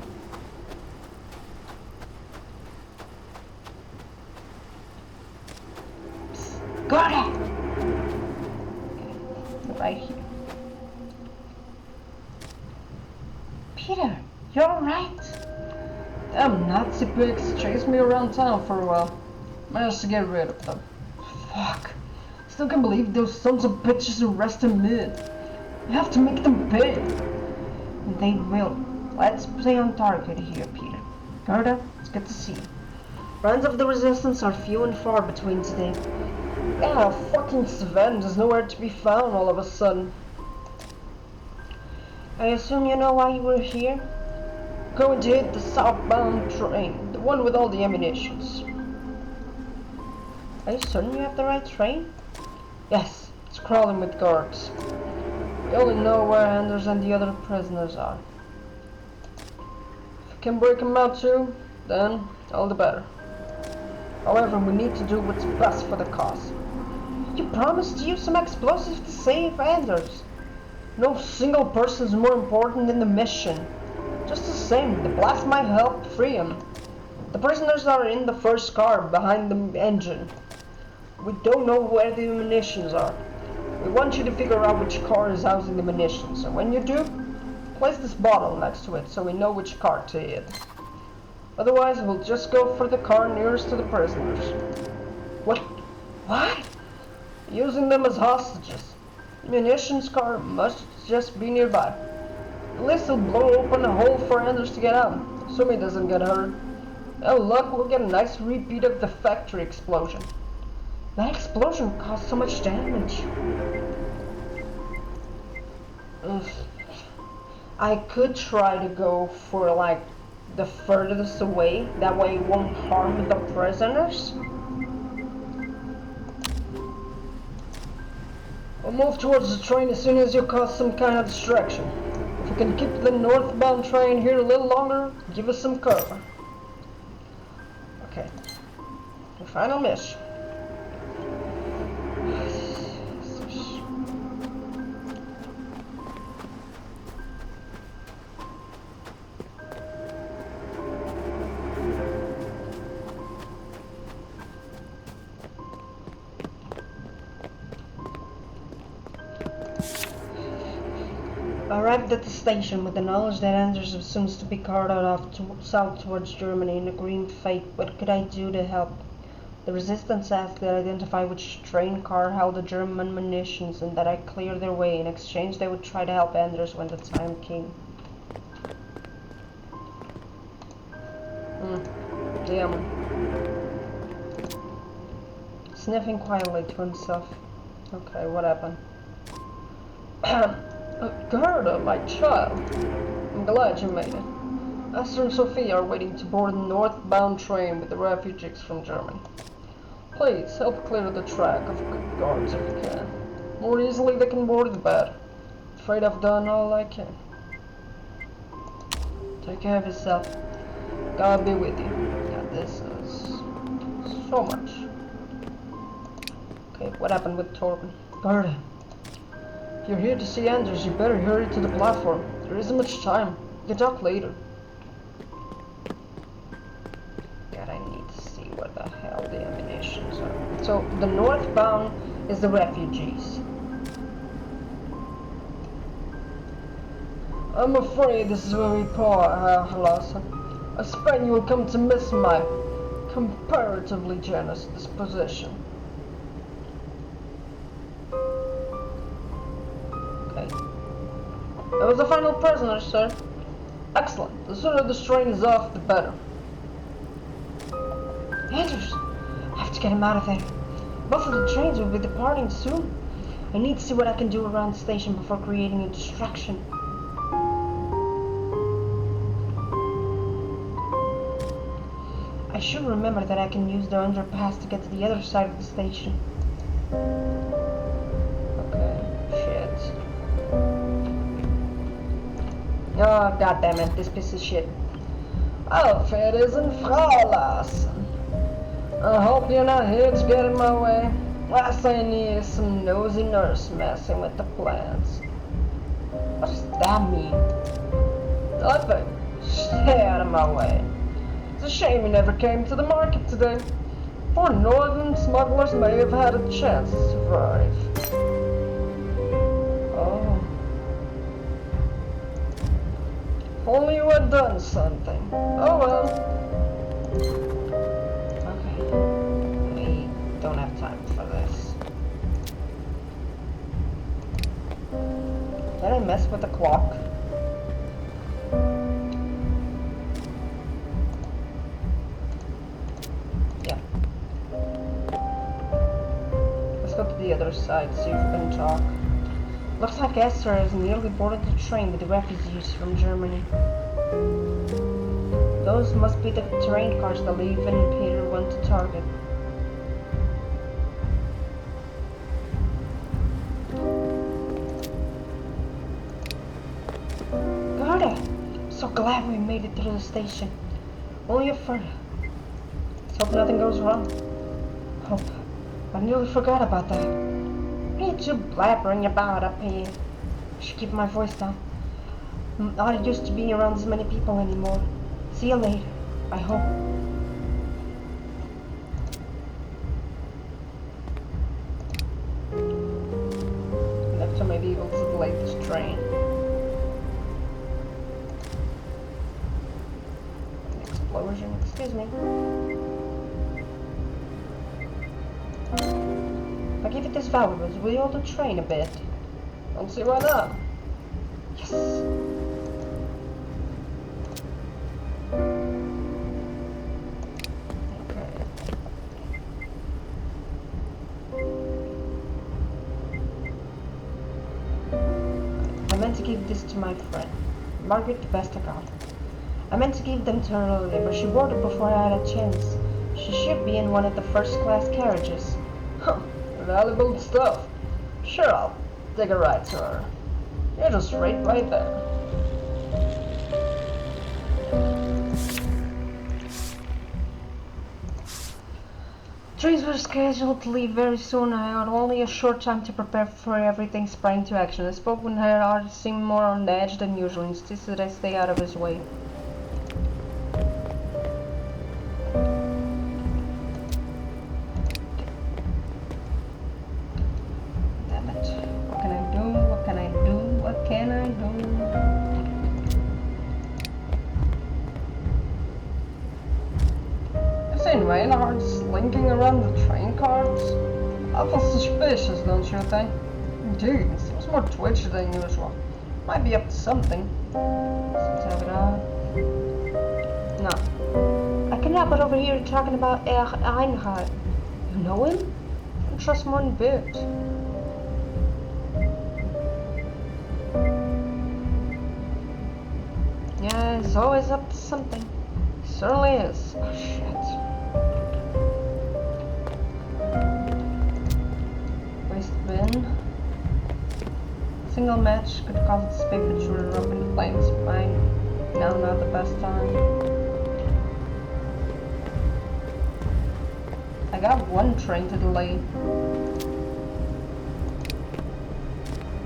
Psst. Got it! Okay. Right here. Peter, you're alright? Them Nazi pigs chased me around town for a while. Managed to get rid of them. Fuck. Still can't believe those sons of bitches arrested me. You have to make them pay. And they will. Let's stay on target here, Peter. Gerda, it's good to see you. Friends of the Resistance are few and far between today. Yeah, fucking Sven is nowhere to be found all of a sudden. I assume you know why you were here? Going to hit the southbound train, the one with all the ammunitions. Are you certain you have the right train? Yes, it's crawling with guards. We only know where Anders and the other prisoners are. If you can break them out too, then all the better. However, we need to do what's best for the cause. You promised to use some explosives to save Anders. No single person is more important than the mission. Just the same, the blast might help free him. The prisoners are in the first car behind the engine. We don't know where the munitions are. We want you to figure out which car is housing the munitions, and when you do, place this bottle next to it so we know which car to hit. Otherwise, we'll just go for the car nearest to the prisoners. What? What? Using them as hostages. The munitions car must just be nearby. At least it'll blow open a hole for Anders to get out, assuming he doesn't get hurt. And luck, we'll get a nice repeat of the factory explosion. That explosion caused so much damage. Ugh. I could try to go for like the furthest away, that way it won't harm the prisoners. We'll move towards the train as soon as you cause some kind of distraction. If you can keep the northbound train here a little longer, give us some cover. Okay. The final mission. Arrived at the station with the knowledge that Anders was soon to be carted off south towards Germany in a green fate. What could I do to help? The resistance asked that I identify which train car held the German munitions and that I clear their way. In exchange, they would try to help Anders when the time came. Damn. Sniffing quietly to himself. Okay, what happened? Gerda, my child. I'm glad you made it. Esther and Sophia are waiting to board the northbound train with the refugees from Germany. Please, help clear the track of guards if you can. The more easily they can board, the better. Afraid I've done all I can. Take care of yourself. God be with you. God, this is so much. Okay, what happened with Torben? Gerda. If you're here to see Anders, you better hurry to the platform. There isn't much time. We can talk later. God, I need to see what the hell the ammunitions are. So, the northbound is the refugees. I'm afraid this is where we part, Lassen. I suspect you will come to miss my comparatively generous disposition. That was the final prisoner, sir. Excellent. The sooner this train is off, the better. Anders! I have to get him out of there. Both of the trains will be departing soon. I need to see what I can do around the station before creating a distraction. I should remember that I can use the underpass to get to the other side of the station. Oh, goddammit, this piece of shit. Alfred isn't Frau Lassen. I hope you're not here to get in my way. Last I need is some nosy nurse messing with the plans. What does that mean? Nothing. Stay out of my way. It's a shame you never came to the market today. Poor northern smugglers may have had a chance to survive. Only you had done something. Oh well. Okay. I don't have time for this. Did I mess with the clock? Yeah. Let's go to the other side, see if we can talk. Looks like Esther has nearly boarded the train with the refugees from Germany. Those must be the train cars that Leif and Peter went to target. Gerda! So glad we made it through the station. Only a further. Let's hope nothing goes wrong. Hope. I nearly forgot about that. What are you two blabbering about up here? I should keep my voice down. I'm not used to being around as many people anymore. See you later, I hope. Left to my vehicles to the latest train. An explosion, excuse me. If I give it this valuables, will you hold the train a bit? Don't see why not. Yes! Okay. I meant to give this to my friend, Margaret, the best I got. I meant to give them to her earlier, but she boarded before I had a chance. She should be in one of the first-class carriages. Huh. Valuable stuff. Sure, I'll take a ride to her. You're just right there. Trains were scheduled to leave very soon. I had only a short time to prepare before everything sprang into action. I spoke with her, heart seemed more on the edge than usual, and insisted I stay out of his way. Damn it. What can I do? What can I do? What can I do? Awful suspicious, don't you think? Indeed, he seems more twitchy than usual. Might be up to something. Seems to have it on. No. I cannot but overhear you talking about Einhard. You know him? I don't trust him one bit. Yeah, he's always up to something. He certainly is. Oh, shit. Waste bin. Single match could cause its paper to run up in flames. Fine. Now not the best time. I got one train to delay.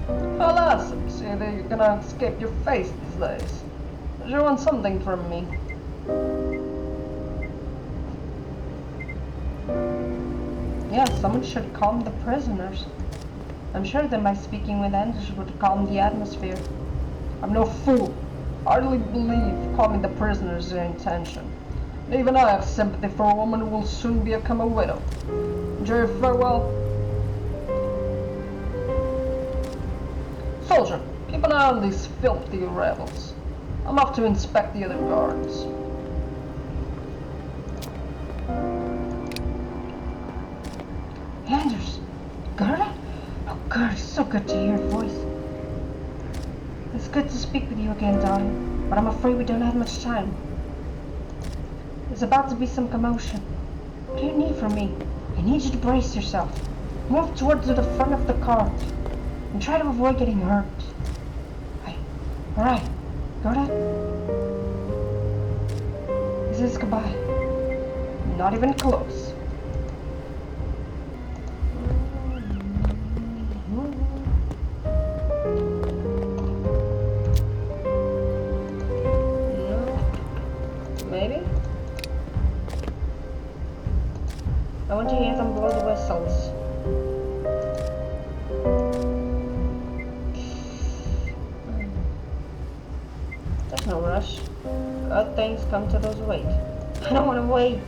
Oh, lass, see that you're gonna escape your face these days. You want something from me? Yeah, someone should calm the prisoners. I'm sure that my speaking with Anders would calm the atmosphere. I'm no fool. I hardly believe calming the prisoners is their intention. And even I have sympathy for a woman who will soon become a widow. Enjoy your farewell. Soldier, keep an eye on these filthy rebels. I'm off to inspect the other guards. Anders! Gerda? Oh, Gerda, it's so good to hear your voice. It's good to speak with you again, darling, but I'm afraid we don't have much time. There's about to be some commotion. What do you need from me? I need you to brace yourself. Move towards the front of the cart, and try to avoid getting hurt. Right. Alright. Gerda? Is this goodbye? Not even close. Maybe? I want to hear them blow the whistles. There's no rush. Good things come to those who wait. I don't want to wait.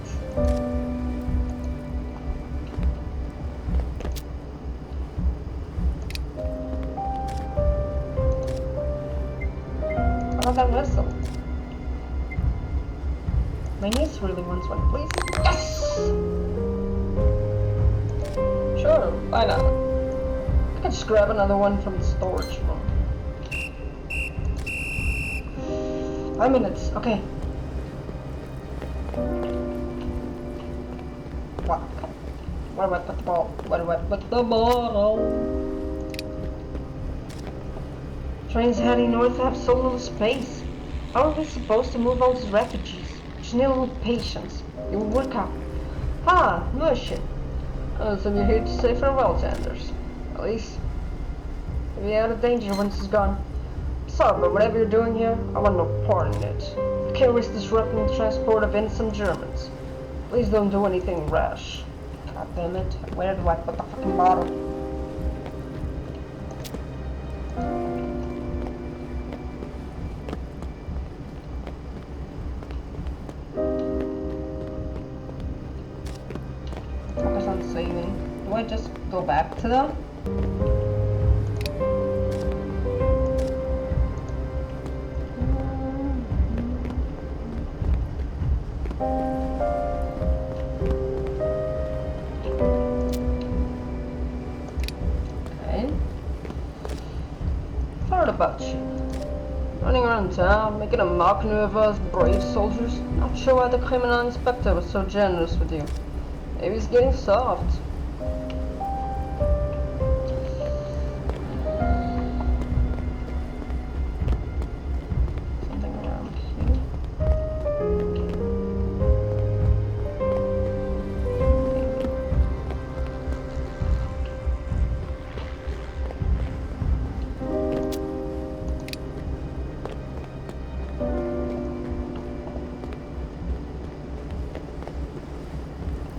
How about that whistle? My niece really wants one, please. Yes! Sure, why not? I could just grab another one from the storage room. 5 minutes, okay. What? Where do I put the ball? Where do I put the ball? Train's heading north at so little space. How are we supposed to move all these refugees? Just need a little patience. It will work out. Ah, mush. So you're here to say farewell to Anders. At least, you'll be out of danger once he's gone. Sorry, but whatever you're doing here, I want no part in it. You can't risk disrupting the transport of innocent Germans. Please don't do anything rash. God damn it. Where do I put the fucking bottle? Focus on saving. Do I just go back to them? About you. Running around town, making a mockery of us brave soldiers. Not sure why the criminal inspector was so generous with you. Maybe he's getting soft. Something around here.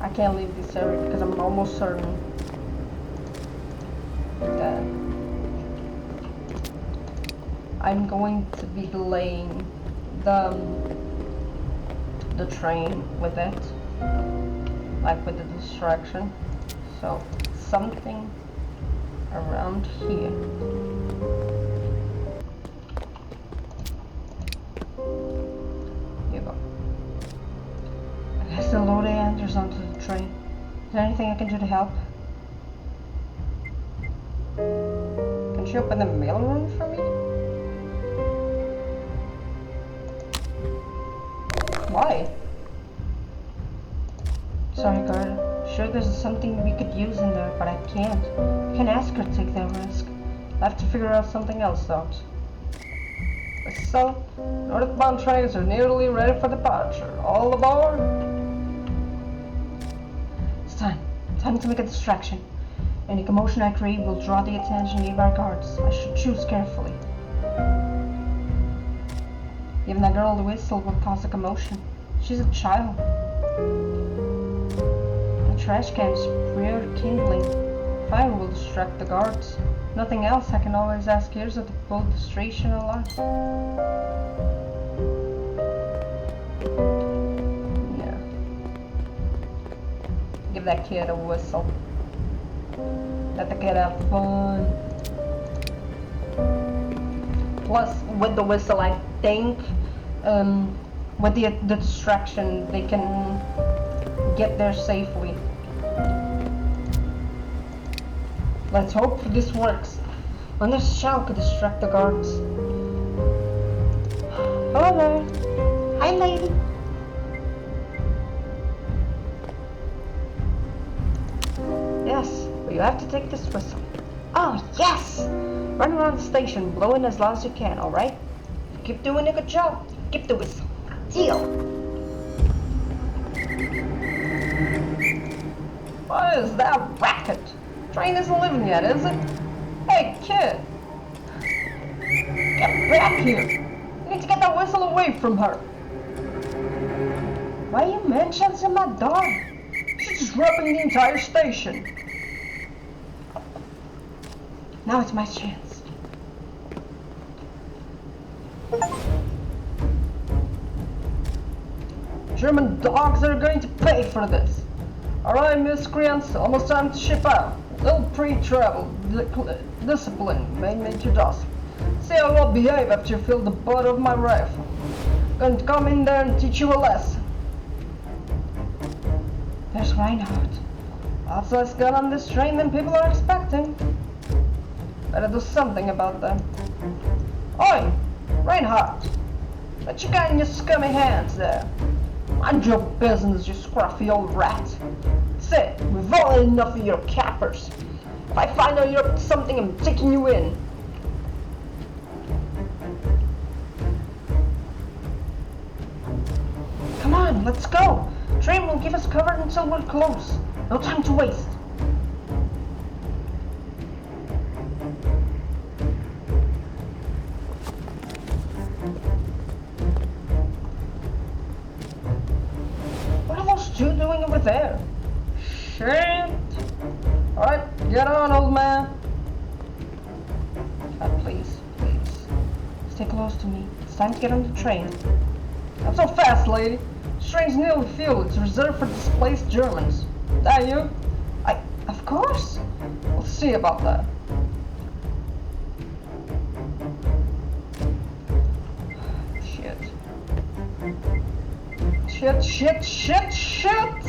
I can't leave this area because I'm almost certain that I'm going to be delaying the train with it, like with the distraction. So something around here. Here you go. I guess they'll load the Anders onto the train. Is there anything I can do to help? Can she open the mailroom for me? Why? Sorry, Gerda. Sure, there's something we could use in there, but I can't. I can't ask her to take that risk. I have to figure out something else out. So, northbound trains are nearly ready for departure. All aboard! It's time. Time to make a distraction. Any commotion I create will draw the attention of nearby guards. I should choose carefully. Giving that girl the whistle will cause a commotion. She's a child. The trash can's rear kindling. Fire will distract the guards. Nothing else, I can always ask Gerda to pull the station alive. Yeah. Give that kid a whistle. Let the kid have fun. Plus, with the whistle, I think, with the distraction, they can get there safely. Let's hope this works. When this shell could distract the guards. Hello there. Hi, lady. Yes, but you have to take this whistle. Oh, yes! Run around the station, blowing as loud as you can, alright? If you keep doing a good job, keep the whistle. Deal! What is that racket? Train isn't leaving yet, is it? Hey, kid! Get back here! You need to get that whistle away from her! Why are you mentioning my dog? She's disrupting the entire station. Now it's my chance. German dogs are going to pay for this. Alright, miscreants, almost time to ship out. Little pre-travel discipline may make you docile. See how I'll behave after you feel the butt of my rifle. Going to come in there and teach you a lesson. There's Reinhardt. Lots less gun on this train than people are expecting. Better do something about that. Oi! Reinhardt! What you got in your scummy hands there? Mind your business, you scruffy old rat. Say, we've all had enough of your cappers. If I find out you're up to something, I'm taking you in. Come on, let's go. Train will give us cover until we're close. No time to waste. What are those two doing over there? Shit! Alright, get on, old man. Please, please. Stay close to me. It's time to get on the train. Not so fast, lady. This train's nearly full. It's reserved for displaced Germans. That you? Of course. We'll see about that. Shit. Shit, shit, shit, shit!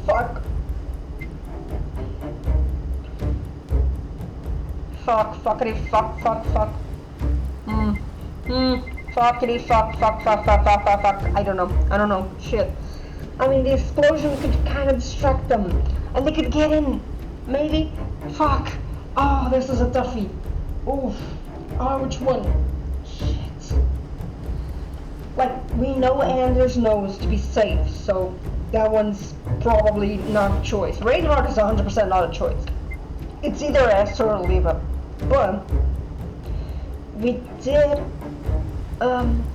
Fuck. Fuck, fuckity, fuck, fuck, fuck. Fuckity, fuck, fuck, fuck, fuck, fuck, fuck, fuck. I don't know, shit. I mean, the explosion could kind of distract them, and they could get in, maybe? Fuck. Oh, this is a toughie. Oof. Oh, which one? Shit. Like, we know Anders knows to be safe, so that one's probably not a choice. Reinhardt is 100% not a choice. It's either Esther or Leva. But we did.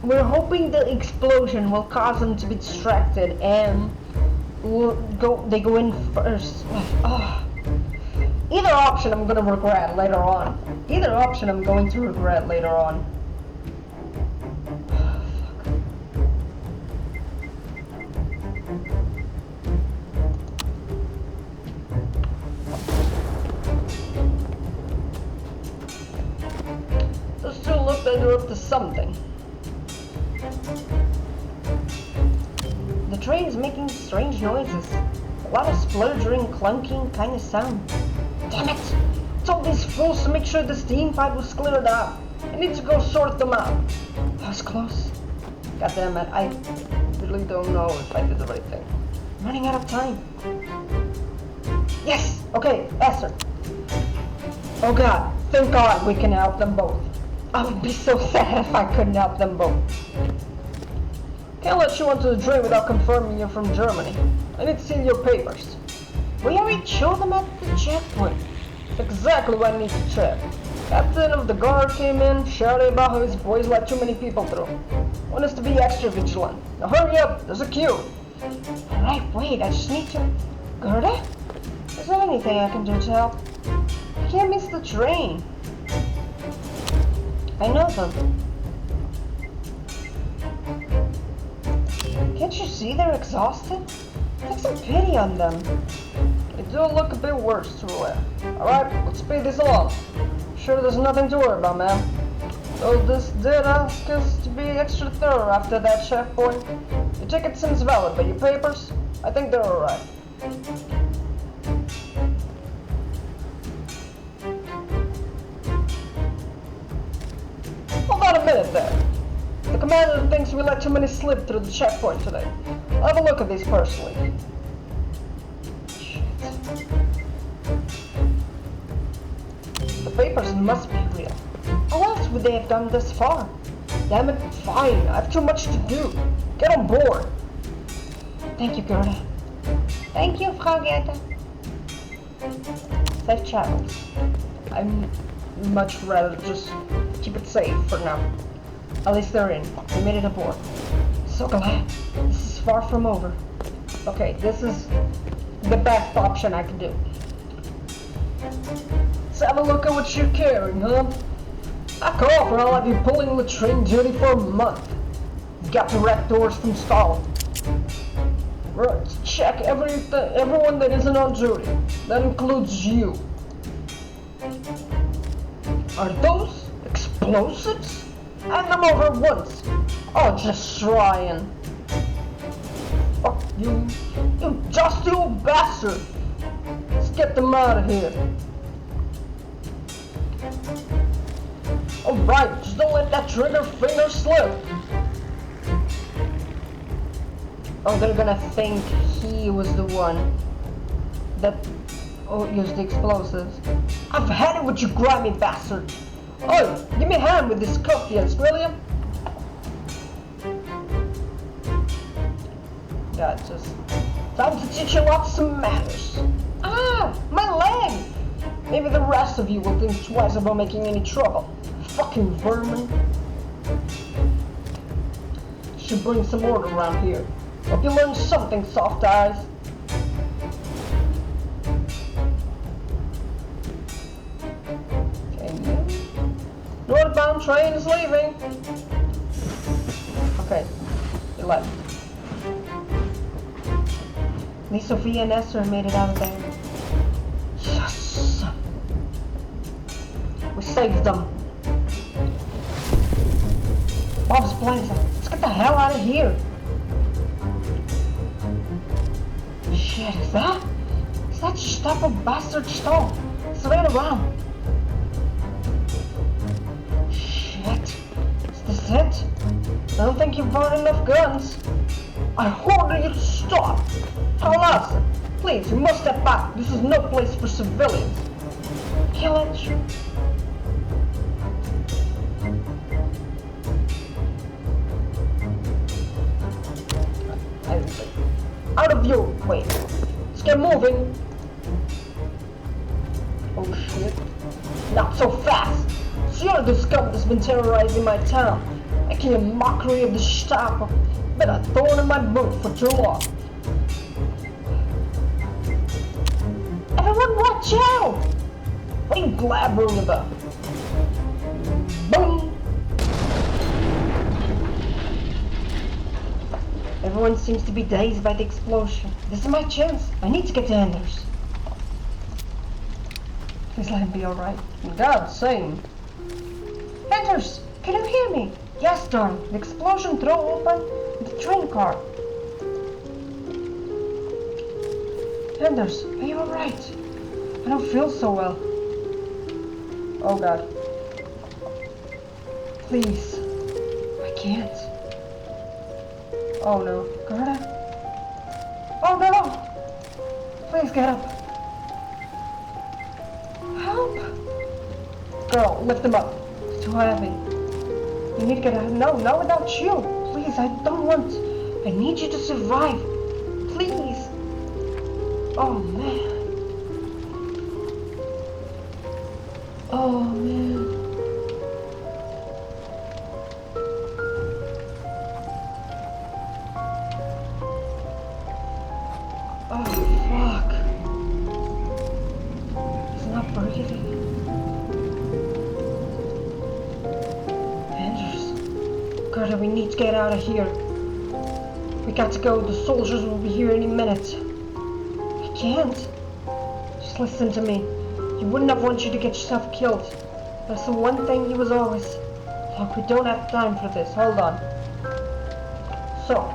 We're hoping the explosion will cause them to be distracted and they go in first. Either option I'm gonna regret later on. Either option I'm going to regret later on. you're up to something. The train is making strange noises. A lot of spluttering, clunking kind of sound. Damn it! I told these fools to make sure the steam pipe was cleared out. I need to go sort them out. That was close. God damn it, I really don't know if I did the right thing. I'm running out of time. Yes! Okay, Esther. Oh God, thank God we can help them both. I would be so sad if I couldn't help them both. Can't let you onto the train without confirming you're from Germany. I need to see your papers. We already showed them at the checkpoint. Exactly what I need to check. Captain of the guard came in, shouting about how his boys let too many people through. Want us to be extra vigilant. Now hurry up, there's a queue. Alright, wait, I just need to... Gerda? Is there anything I can do to help? I can't miss the train. I know them. Can't you see they're exhausted? Take some pity on them. They do look a bit worse to wear. Alright, let's speed this along. Sure there's nothing to worry about, ma'am. Though this did ask us to be extra thorough after that checkpoint. Your ticket seems valid, but your papers? I think they're alright. Hold on a minute there. The commander thinks we let too many slip through the checkpoint today. I'll have a look at these personally. Shit. The papers must be real. How else would they have gone this far? Damn it, fine. I have too much to do. Get on board. Thank you, Gerda. Thank you, Frau Gerda. Safe travels. I'd much rather just keep it safe for now. At least they're in. We made it aboard. So glad. This is far from over. Okay, this is the best option I can do. Let's have a look at what you're carrying, huh? Back off or I'll have you pulling the train duty for a month. You've got direct doors from Stalin. Right, check everyone that isn't on duty. That includes you. Are those explosives? Hand them over once. Oh, just trying. Fuck you. You dusty old bastard. Let's get them out of here. Alright, just don't let that trigger finger slip. Oh, they're gonna think he was the one that used the explosives. I've had it with you grimy bastard. Oh, give me a hand with this cookies, will you? God, just time to teach you lots of manners. Ah, my leg! Maybe the rest of you will think twice about making any trouble. Fucking vermin. Should bring some order around here. Hope you learned something, soft eyes. Northbound train is leaving. Okay, they left. At least Sophia and Esther made it out of there. Yes! We saved them. Bob's Plaza. Let's get the hell out of here. Shit, is that Gestapo bastard stall? It's right around. Is this it? I don't think you've brought enough guns. I order you to stop. Tell us. Please, you must step back. This is no place for civilians. Kill it. Out of your way. Let's get moving. Oh shit. Not so fast. So you're the scum that's been terrorizing my town, making a mockery of the Gestapo. Been a thorn in my boot for too long. Everyone watch out! What are you blabbering about? Boom! Everyone seems to be dazed by the explosion. This is my chance. I need to get to Anders. Please let him be alright. God, same. Anders! Can you hear me? Yes, darling. The explosion threw open the train car. Anders, are you alright? I don't feel so well. Oh god. Please. I can't. Oh no. Gerda? Oh no! Please get up. Help! Girl, lift him up. It's too heavy. You need to get out. No, not without you. Please, I don't want. I need you to survive. Please. Oh man. Oh man. Oh fuck. He's not breathing. Gerda, we need to get out of here. We got to go. The soldiers will be here any minute. I can't. Just listen to me. He wouldn't have wanted you to get yourself killed. That's the one thing he was always... Look, we don't have time for this. Hold on. So,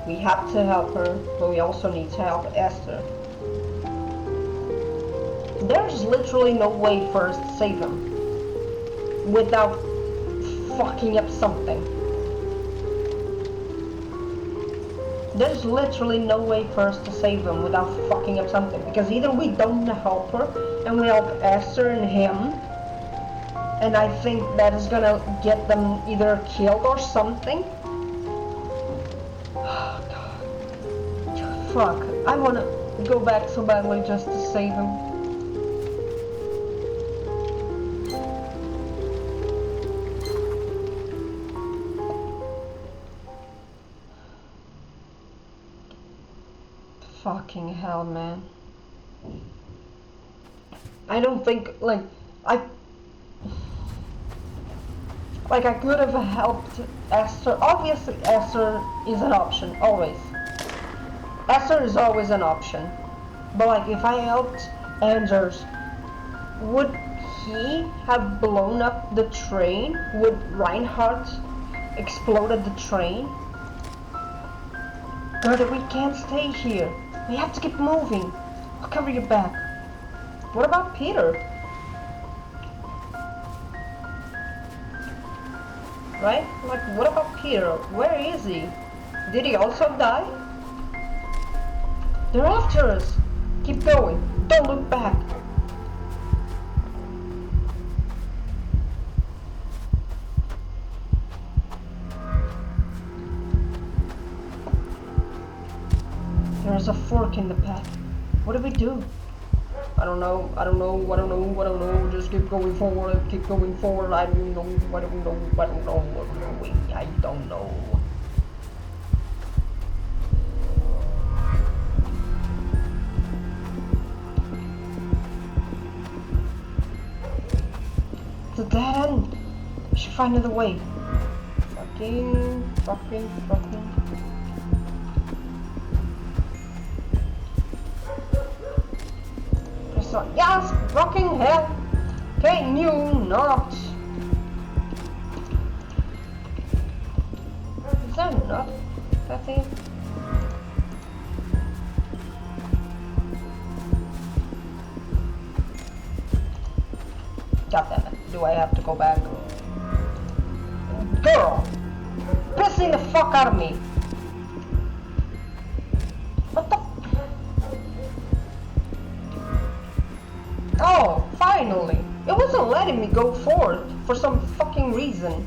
we have to help her, but we also need to help Esther. There's literally no way for us to save him without fucking up something. There's literally no way for us to save him without fucking up something, because either we don't help her and we help Esther and him, and I think that is gonna get them either killed or something. Oh, God. Fuck, I wanna go back so badly just to save him. Fucking hell, man. I don't think, I could have helped Esther. Obviously, Esther is an option, always. Esther is always an option. But, if I helped Anders, would he have blown up the train? Would Reinhardt exploded the train? Gerda, we can't stay here. We have to keep moving. I'll cover your back. What about Peter? Right? What about Peter? Where is he? Did he also die? They're after us. Keep going. Don't look back. There's a fork in the path. What do we do? I don't know. Just keep going forward. Keep going forward. I don't know. What we're doing. I don't know. It's a dead end. We should find another way. Fucking. Yes, fucking hell! Can you not? Is that not that thing? God damn it, do I have to go back? Girl! Pissing the fuck out of me! What the? Oh, finally! It wasn't letting me go forward for some fucking reason.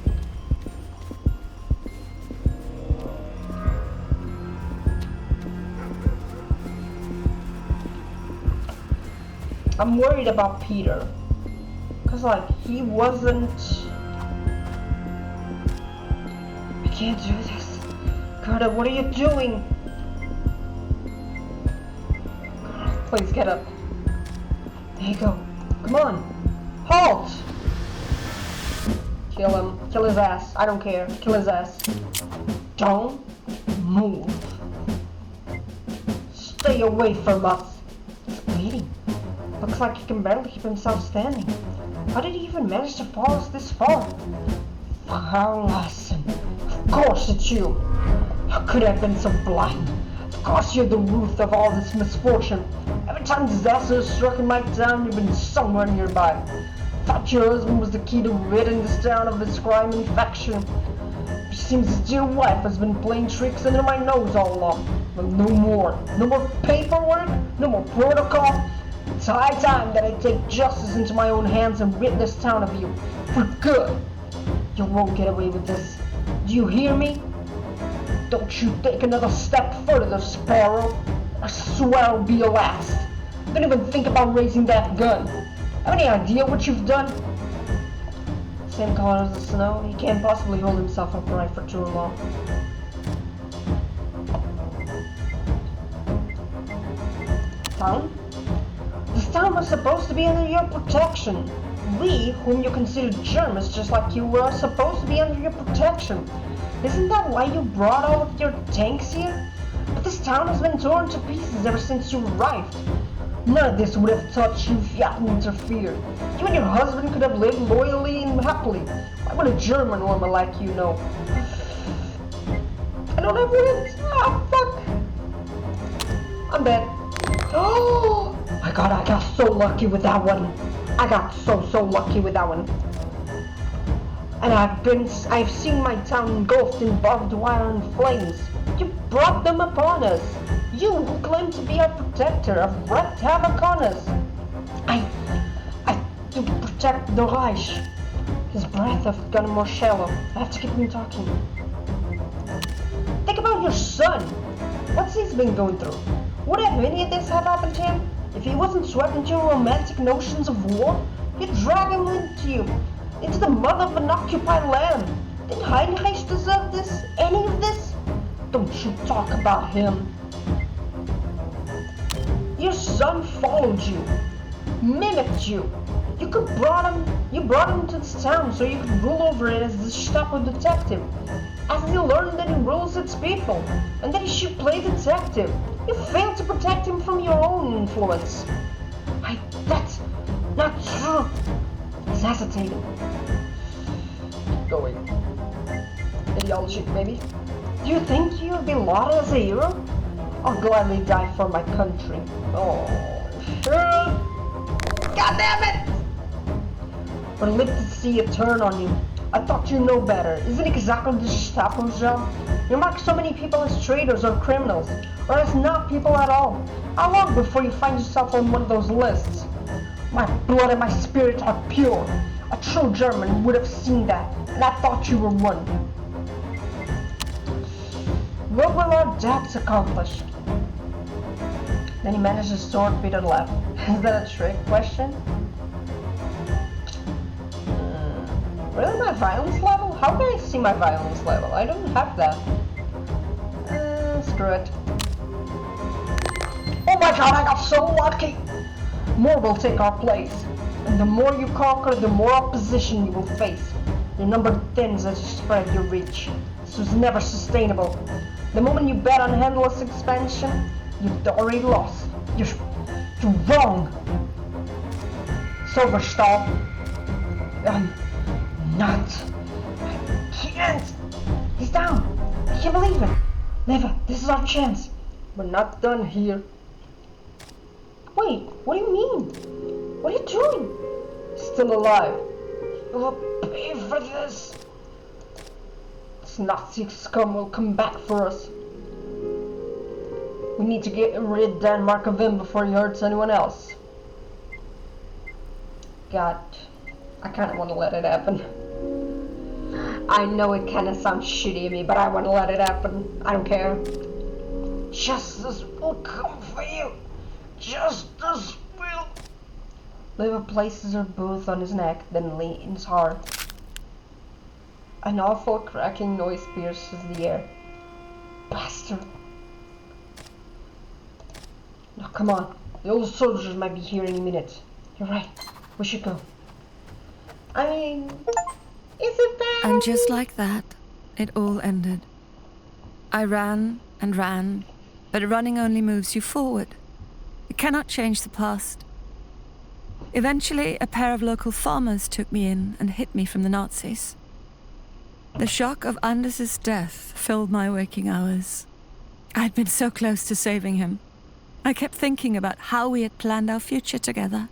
I'm worried about Peter. Cause he wasn't... I can't do this. Gerda, what are you doing? Gerda, please get up. There you go. Come on. Halt! Kill him. Kill his ass. I don't care. Kill his ass. Don't move. Stay away from us. He's bleeding. Looks like he can barely keep himself standing. How did he even manage to fall us this far? Listen, of course it's you. How could I have been so blind? Of course you're the root of all this misfortune. Every time disaster has struck in my town, you've been somewhere nearby. Thought your husband was the key to ridding this town of its crime infection. It seems his dear wife has been playing tricks under my nose all along. But no more. No more paperwork, no more protocol. It's high time that I take justice into my own hands and rid this town of you. For good. You won't get away with this. Do you hear me? Don't you take another step further, Sparrow. I swear I'll be your last. Don't even think about raising that gun. Have any idea what you've done? Same color as the snow. He can't possibly hold himself upright for too long. Town? This town was supposed to be under your protection. We, whom you consider Germans just like you were, are supposed to be under your protection. Isn't that why you brought all of your tanks here? But this town has been torn to pieces ever since you arrived. None of this would have touched you if you hadn't interfered. You and your husband could have lived loyally and happily. Why would a German woman like you know? I don't have wings. Ah, fuck. I'm dead. Oh my god, I got so lucky with that one. I got so lucky with that one. And I've seen my town engulfed in barbed wire and flames. You brought them upon us. You who claim to be our protector have wreaked havoc on us. I to protect the Reich. His breath has gotten more shallow. I have to keep him talking. Think about your son. What's he's been going through? Would have any of this have happened to him? If he wasn't swept into your romantic notions of war, you'd drag him into the mud of an occupied land. Did Heinrich deserve this? Any of this? Don't you talk about him. Your son followed you, mimicked you. You brought him to this town so you could rule over it as the Gestapo detective. As he learned that he rules its people, and that he should play detective, you failed to protect him from your own influence. That's not true. He's hesitating. Going. Ideology, maybe. Do you think you'll be lauded as a hero? I'll gladly die for my country. Oh, sure. God damn it! We're lived to see it turn on you. I thought you know better. Isn't it exactly the Gestapo's job? You mark so many people as traitors or criminals, or as not people at all. How long before you find yourself on one of those lists? My blood and my spirit are pure. A true German would have seen that, and I thought you were one. What will our debts accomplish? Then he manages to repeat a laugh. Is that a trick question? Really, my violence level? How can I see my violence level? I don't have that. Screw it. Oh my god, I got so lucky! More will take our place. And the more you conquer, the more opposition you will face. Your number thins as you spread your reach. This was never sustainable. The moment you bet on endless expansion, you've already lost. You're wrong. Silverstall. I'm not. I can't. He's down. I can't believe it. Neva, this is our chance. We're not done here. Wait, what do you mean? What are you doing? Still alive. You'll pay for this. This Nazi scum will come back for us. We need to get rid Denmark of him before he hurts anyone else. God, I kinda wanna let it happen. I know it kinda sounds shitty of me, but I wanna let it happen. I don't care. Justice will come for you. Justice will. Leva places her boot on his neck, then leans hard. An awful cracking noise pierces the air. Bastard. Now come on, the old soldiers might be here any minute. You're right, we should go. I mean, is it bad? And just like that, it all ended. I ran and ran, but running only moves you forward. You cannot change the past. Eventually, a pair of local farmers took me in and hid me from the Nazis. The shock of Anders's death filled my waking hours. I had been so close to saving him. I kept thinking about how we had planned our future together,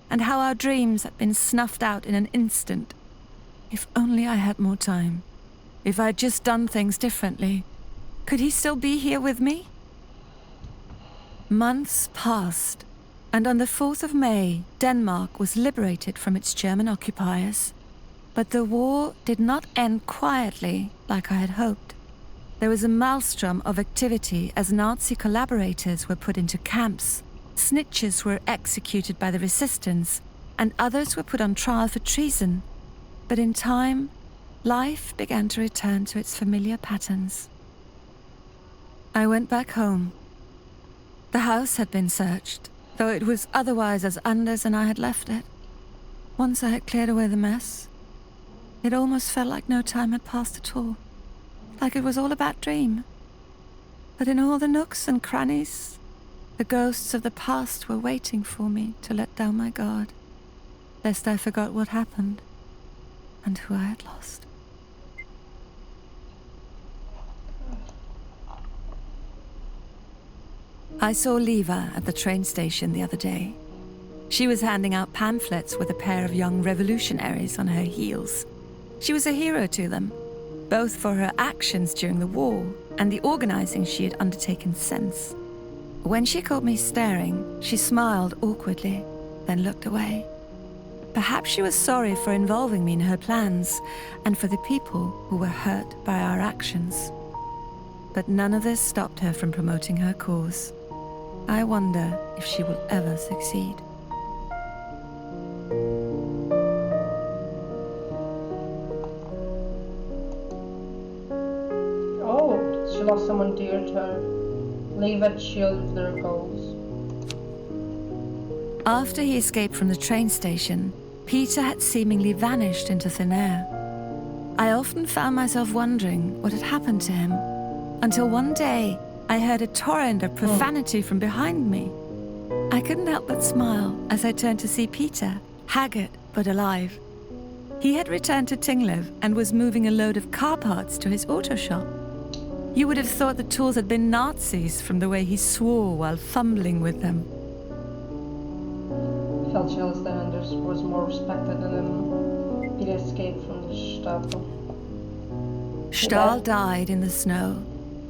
and how our dreams had been snuffed out in an instant. If only I had more time. If I had just done things differently. Could he still be here with me? Months passed, and on the 4th of May, Denmark was liberated from its German occupiers. But the war did not end quietly like I had hoped. There was a maelstrom of activity as Nazi collaborators were put into camps, snitches were executed by the resistance, and others were put on trial for treason. But in time, life began to return to its familiar patterns. I went back home. The house had been searched, though it was otherwise as Anders and I had left it. Once I had cleared away the mess, it almost felt like no time had passed at all, like it was all a bad dream. But in all the nooks and crannies, the ghosts of the past were waiting for me to let down my guard, lest I forgot what happened and who I had lost. I saw Leva at the train station the other day. She was handing out pamphlets with a pair of young revolutionaries on her heels. She was a hero to them, both for her actions during the war and the organizing she had undertaken since. When she caught me staring, she smiled awkwardly, then looked away. Perhaps she was sorry for involving me in her plans and for the people who were hurt by our actions. But none of this stopped her from promoting her cause. I wonder if she will ever succeed. Oh, she lost someone dear to her. Leave a shield of their goals. After he escaped from the train station, Peter had seemingly vanished into thin air. I often found myself wondering what had happened to him, until one day I heard a torrent of profanity from behind me. I couldn't help but smile as I turned to see Peter, haggard but alive. He had returned to Tinglev and was moving a load of car parts to his auto shop. You would have thought the tools had been Nazis from the way he swore while fumbling with them. I felt jealous that Anders was more respected than him. He escaped from the Gestapo. Stahl died in the snow,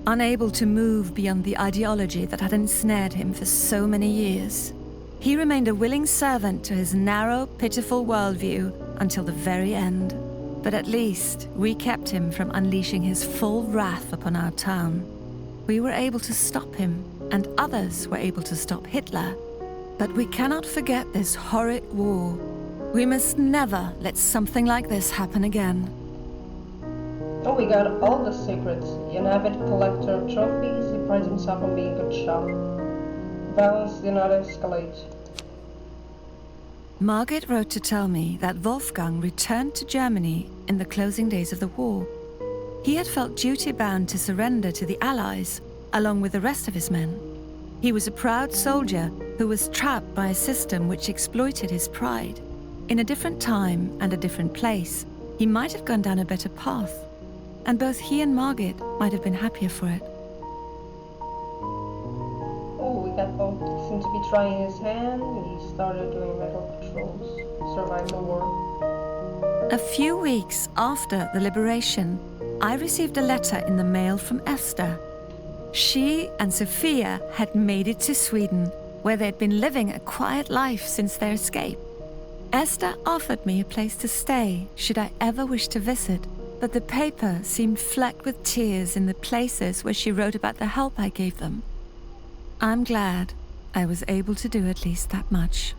unable to move beyond the ideology that had ensnared him for so many years. He remained a willing servant to his narrow, pitiful worldview until the very end. But at least we kept him from unleashing his full wrath upon our town. We were able to stop him, and others were able to stop Hitler. But we cannot forget this horrid war. We must never let something like this happen again. Oh, we got all the secrets. An avid collector of trophies, he prides himself on being a good shot. Violence did not escalate. Margit wrote to tell me that Wolfgang returned to Germany in the closing days of the war. He had felt duty-bound to surrender to the Allies, along with the rest of his men. He was a proud soldier who was trapped by a system which exploited his pride. In a different time and a different place, he might have gone down a better path, and both he and Margit might have been happier for it. Oh, we got both. He seemed to be trying his hand. He started doing metal patrols. Survived the war. A few weeks after the liberation, I received a letter in the mail from Esther. She and Sophia had made it to Sweden, where they'd been living a quiet life since their escape. Esther offered me a place to stay should I ever wish to visit, but the paper seemed flecked with tears in the places where she wrote about the help I gave them. I'm glad I was able to do at least that much.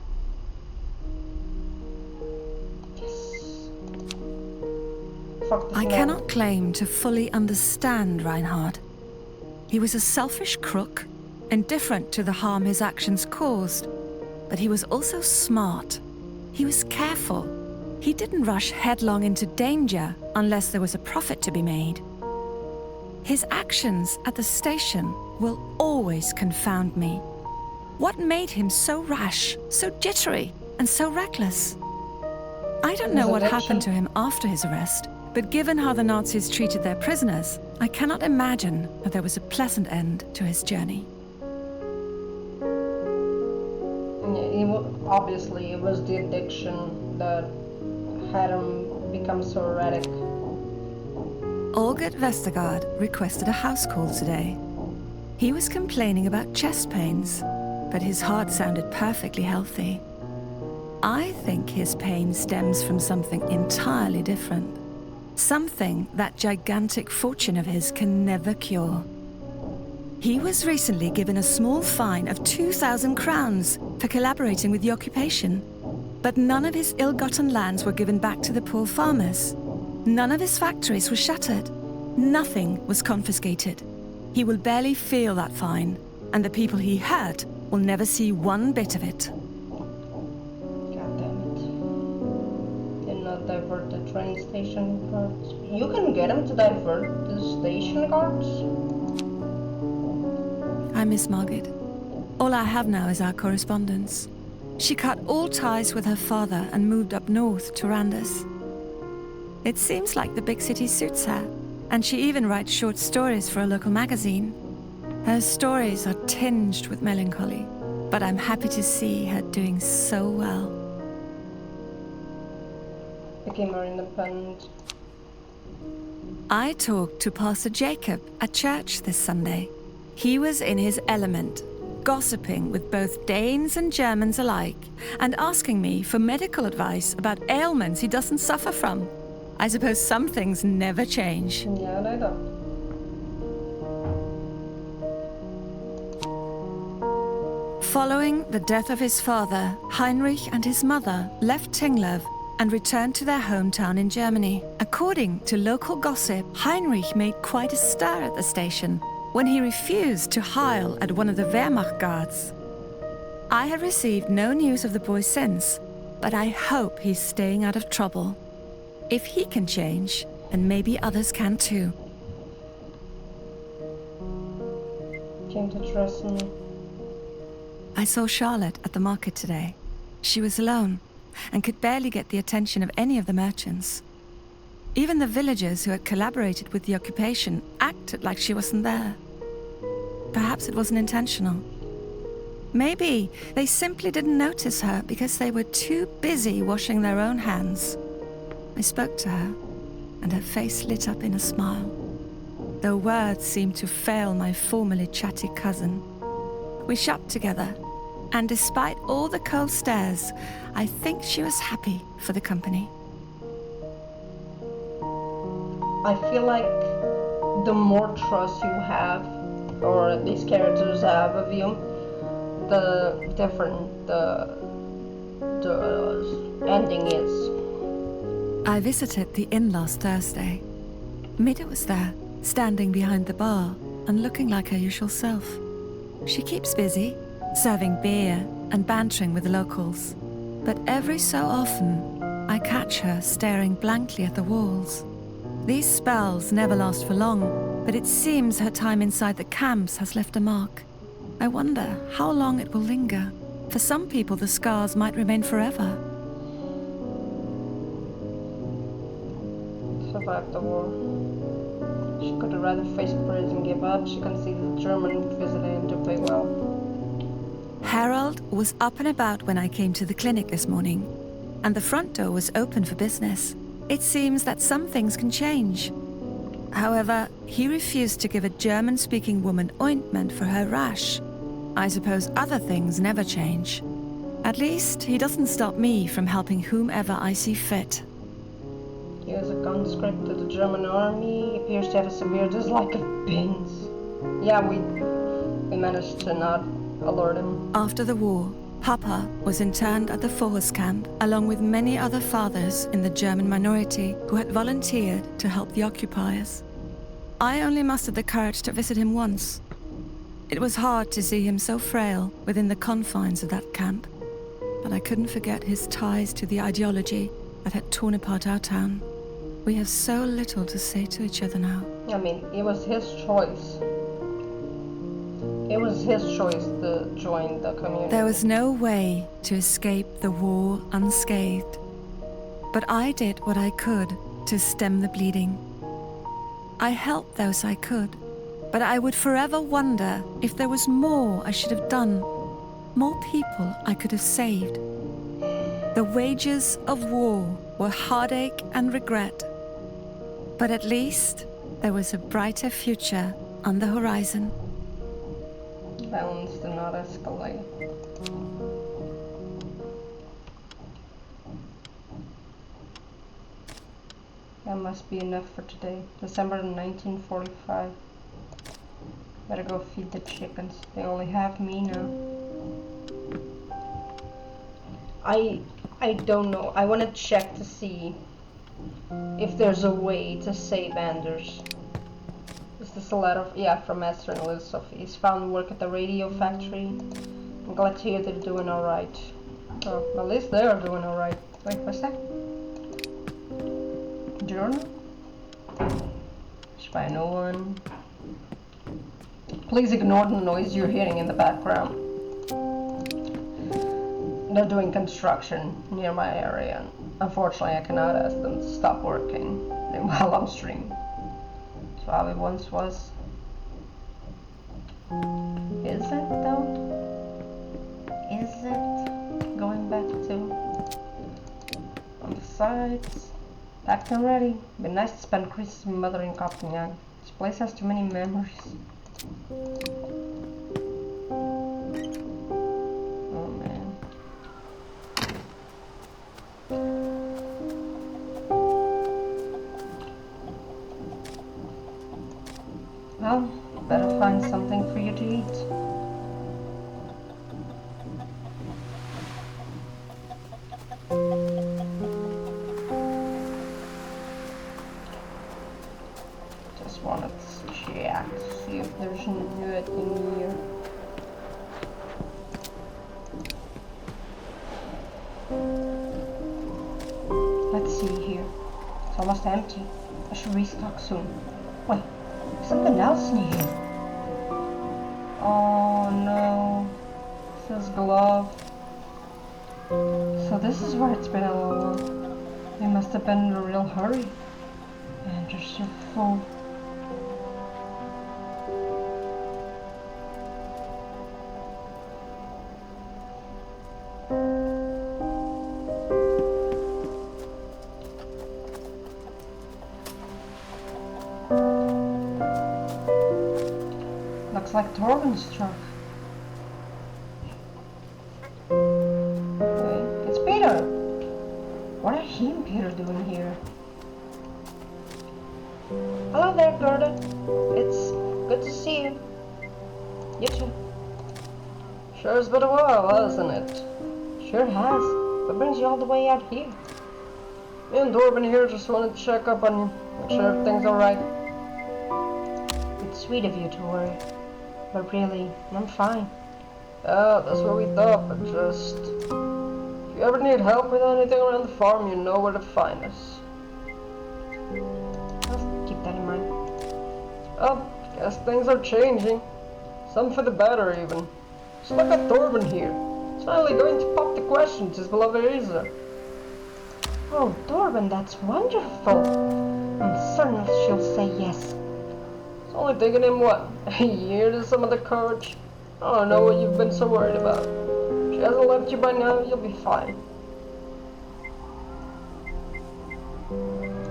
I cannot claim to fully understand Reinhard. He was a selfish crook, indifferent to the harm his actions caused, but he was also smart. He was careful. He didn't rush headlong into danger unless there was a profit to be made. His actions at the station will always confound me. What made him so rash, so jittery, and so reckless. I don't His know what addiction? happened to him after his arrest, but given how the Nazis treated their prisoners, I cannot imagine that there was a pleasant end to his journey. Obviously, it was the addiction that had him become so erratic. Olgert Vestergaard requested a house call today. He was complaining about chest pains, but his heart sounded perfectly healthy. I think his pain stems from something entirely different. Something that gigantic fortune of his can never cure. He was recently given a small fine of 2,000 crowns for collaborating with the occupation. But none of his ill-gotten lands were given back to the poor farmers. None of his factories were shuttered. Nothing was confiscated. He will barely feel that fine, and the people he hurt will never see one bit of it. God damn it. Did not divert the train station guards. You can get him to divert the station guards? I miss Margit. All I have now is our correspondence. She cut all ties with her father and moved up north to Randers. It seems like the big city suits her, and she even writes short stories for a local magazine. Her stories are tinged with melancholy, but I'm happy to see her doing so well. Became more independent. I talked to Pastor Jacob at church this Sunday. He was in his element, gossiping with both Danes and Germans alike, and asking me for medical advice about ailments he doesn't suffer from. I suppose some things never change. Yeah, they don't. Following the death of his father, Heinrich and his mother left Tinglev and returned to their hometown in Germany. According to local gossip, Heinrich made quite a stir at the station when he refused to heil at one of the Wehrmacht guards. I have received no news of the boy since, but I hope he's staying out of trouble. If he can change, then maybe others can too. Came to trust me. I saw Charlotte at the market today. She was alone and could barely get the attention of any of the merchants. Even the villagers who had collaborated with the occupation acted like she wasn't there. Perhaps it wasn't intentional. Maybe they simply didn't notice her because they were too busy washing their own hands. I spoke to her, and her face lit up in a smile, though words seemed to fail my formerly chatty cousin. We shopped together, and despite all the cold stares, I think she was happy for the company. I feel like the more trust you have, or these characters have of you, the different the ending is. I visited the inn last Thursday. Mida was there, standing behind the bar and looking like her usual self. She keeps busy, serving beer and bantering with the locals. But every so often, I catch her staring blankly at the walls. These spells never last for long, but it seems her time inside the camps has left a mark. I wonder how long it will linger. For some people, the scars might remain forever. Survived the war. She could have rather faced prison and give up. She conceded the German visiting to pay well. Harold was up and about when I came to the clinic this morning, and the front door was open for business. It seems that some things can change. However, he refused to give a German-speaking woman ointment for her rash. I suppose other things never change. At least, he doesn't stop me from helping whomever I see fit. He was a conscript to the German army. He appears to have a severe dislike of beans. Yeah, we managed to not alert him. After the war, Papa was interned at the Forest camp, along with many other fathers in the German minority who had volunteered to help the occupiers. I only mustered the courage to visit him once. It was hard to see him so frail within the confines of that camp, but I couldn't forget his ties to the ideology that had torn apart our town. We have so little to say to each other now. I mean, it was his choice. It was his choice to join the community. There was no way to escape the war unscathed, but I did what I could to stem the bleeding. I helped those I could, but I would forever wonder if there was more I should have done, more people I could have saved. The wages of war were heartache and regret, but at least there was a brighter future on the horizon. Violence did not escalate. That must be enough for today. December 1945. Better go feed the chickens. They only have me now. I don't know. I want to check to see if there's a way to save Anders. Is this a letter? Yeah, from Esther and Liz Sophie. He's found work at the radio factory. I'm glad to hear they're doing alright. Oh, at least they are doing alright. Wait, what's that? Journal? By no one. Please ignore the noise you're hearing in the background. They're doing construction near my area. Unfortunately, I cannot ask them to stop working while I'm streaming. That's how it once was. Is it though? Is it? Going back to on the sides. Packed and ready. Been nice to spend Christmas with mother in Copenhagen. This place has too many memories. Oh man. Well, better find something for you to eat. Just wanted to check, see if there's anything here. Let's see here. It's almost empty. I should restock soon. Wait, there's something else in here. Oh no. It says glove. So this is where it's been all along. They must have been in a real hurry. And they're so full. Looks like Torben's truck. Hey, it's Peter! What are he and Peter doing here? Hello there, Gerda. It's good to see you. You too. Sure has been a while, hasn't it? Sure has. What brings you all the way out here? Me and Torben here just wanted to check up on you. Make sure everything's alright. It's sweet of you to worry. But really, I'm fine. Yeah, that's what we thought, but just... If you ever need help with anything around the farm, you know where to find us. I'll keep that in mind. Oh, guess things are changing. Some for the better, even. Just look at Torben here. He's finally going to pop the question to his beloved Isa. Oh, Torben, that's wonderful. I'm certain she'll say yes. It's only taken him, what, a year to summon the courage? I don't know what you've been so worried about. If she hasn't left you by now, you'll be fine.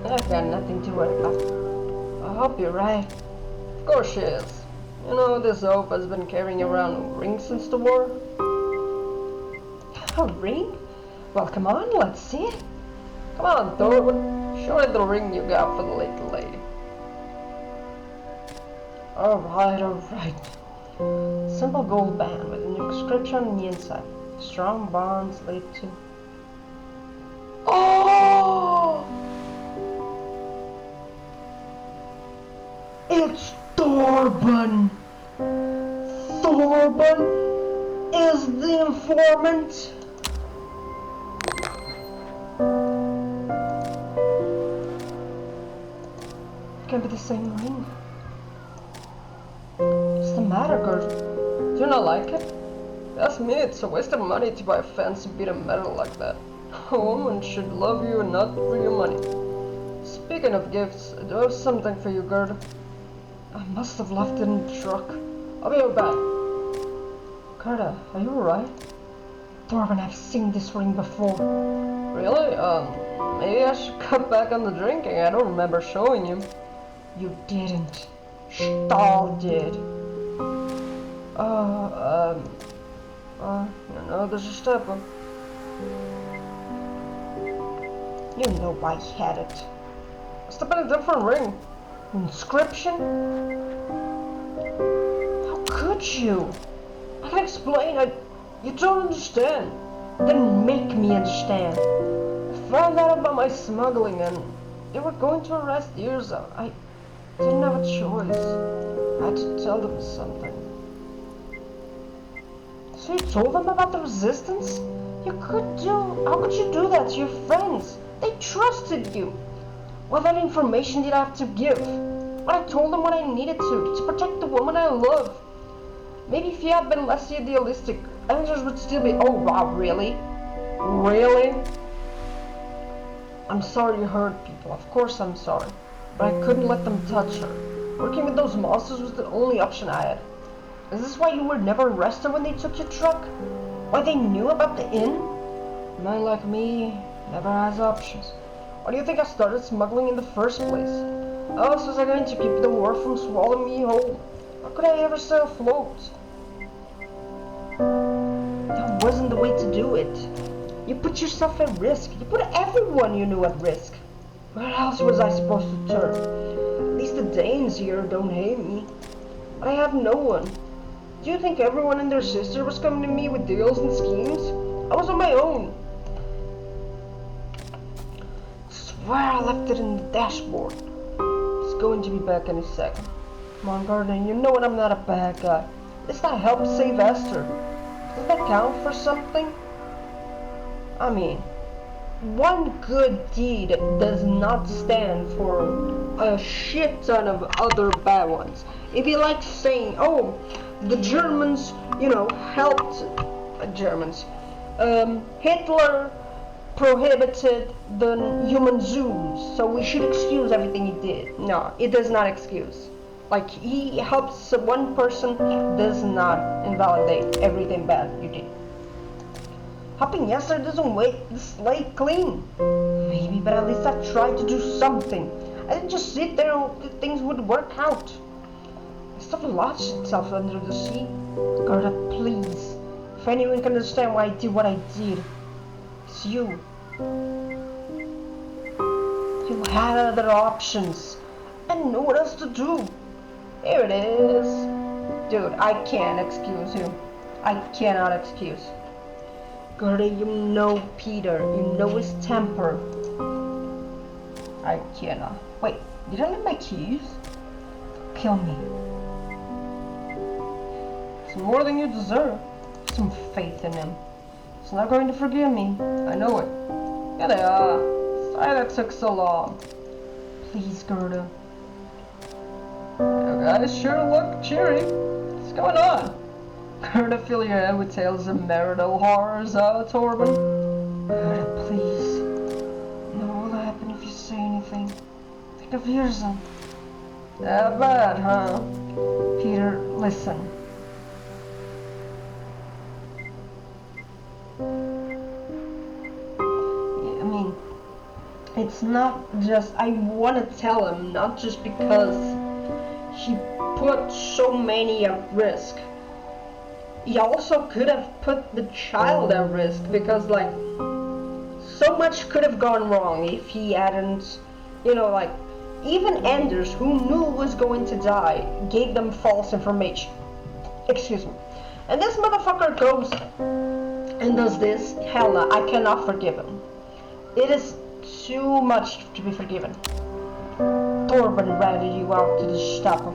I've got nothing to worry about. I hope you're right. Of course she is. You know, this oaf has been carrying around a ring since the war. A ring? Well, come on, let's see it. Come on, Torben. Show her the ring you got for the little lady. Alright, alright. Simple gold band with an inscription on the inside. Strong bonds lead to... Oh! It's Torben! Torben is the informant! It can't be the same ring. What's the matter, Gerda? Do you not like it? That's me, it's a waste of money to buy a fancy bit of metal like that. A woman should love you and not for your money. Speaking of gifts, I do have something for you, Gerda. I must have left it in the truck. I'll be right back. Gerda, are you alright? Torben, I've seen this ring before. Really? Maybe I should cut back on the drinking. I don't remember showing you. You didn't. Stahl did. There's a stepper. You know why he had it. Must have been a different ring. Inscription? How could you? I can explain. You don't understand. Then make me understand. I found out about my smuggling and they were going to arrest Gerda. I didn't have a choice. I had to tell them something. So you told them about the resistance? How could you do that to your friends? They trusted you. What that information did I have to give? But I told them what I needed to protect the woman I love. Maybe if you had been less idealistic, answers would still be, oh wow, really? Really? I'm sorry you hurt people, of course I'm sorry. But I couldn't let them touch her. Working with those monsters was the only option I had. Is this why you were never arrested when they took your truck? Why they knew about the inn? A man like me never has options. Why do you think I started smuggling in the first place? How else was I going to keep the war from swallowing me whole? How could I ever stay afloat? That wasn't the way to do it. You put yourself at risk. You put everyone you knew at risk. Where else was I supposed to turn? At least the Danes here don't hate me. But I have no one. Do you think everyone and their sister was coming to me with deals and schemes? I was on my own. I swear I left it in the dashboard. It's going to be back any second. Come on, Gerda, you know what, I'm not a bad guy. At least I helped save Esther. Does that count for something? I mean, one good deed does not stand for a shit ton of other bad ones. It'd be like saying, oh, the Germans, helped Germans. Hitler prohibited the human zoos, so we should excuse everything he did. No, it does not excuse. Like, he helps one person does not invalidate everything bad you did. Helping Esther doesn't make the slate clean. Maybe, but at least I tried to do something. I didn't just sit there and hope that things would work out. Stuff lost itself under the sea. Gerda, please. If anyone can understand why I did what I did, it's you. You had other options. I didn't know what else to do. Here it is. Dude, I can't excuse you. I cannot excuse. Gerda, you know Peter. You know his temper. I cannot. Wait, did I leave my keys? Kill me. It's more than you deserve. Have some faith in him. He's not going to forgive me. I know it. Here they are. Sorry that took so long. Please, Gerda. You guys sure look cheery. What's going on? Gerda, fill your head with tales of marital horrors, Torben. Gerda, please. You know what will happen if you say anything. Think of Gerda. That bad, huh? Peter, listen. I mean, it's not just, I want to tell him, not just because he put so many at risk. He also could have put the child at risk because, like, so much could have gone wrong if he hadn't, even Anders, who knew was going to die, gave them false information. Excuse me. And this motherfucker goes and does this. Hell no, I cannot forgive him. It is too much to be forgiven. Torben ratted you out to the Gestapo.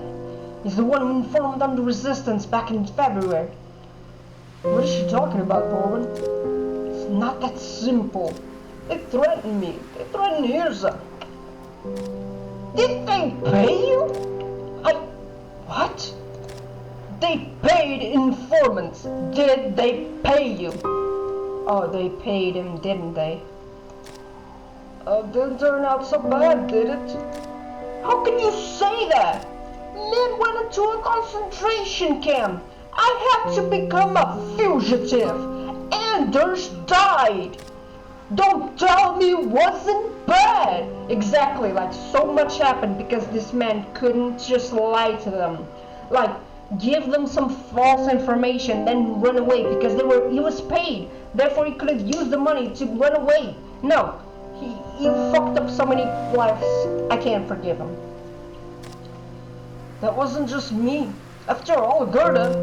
He's the one who informed on the resistance back in February. What is she talking about, Torben? It's not that simple. They threatened me. They threatened Gerda. Did they pay you? What? They paid informants. Did they pay you? Oh, they paid him, didn't they? Didn't turn out so bad, did it? How can you say that? Men went into a concentration camp. I had to become a fugitive. Anders died. Don't tell me it wasn't bad. Exactly, like so much happened because this man couldn't just lie to them. Like, give them some false information, then run away because he was paid. Therefore, he could have used the money to run away. No, he fucked up so many lives. I can't forgive him. That wasn't just me. After all, Gerda,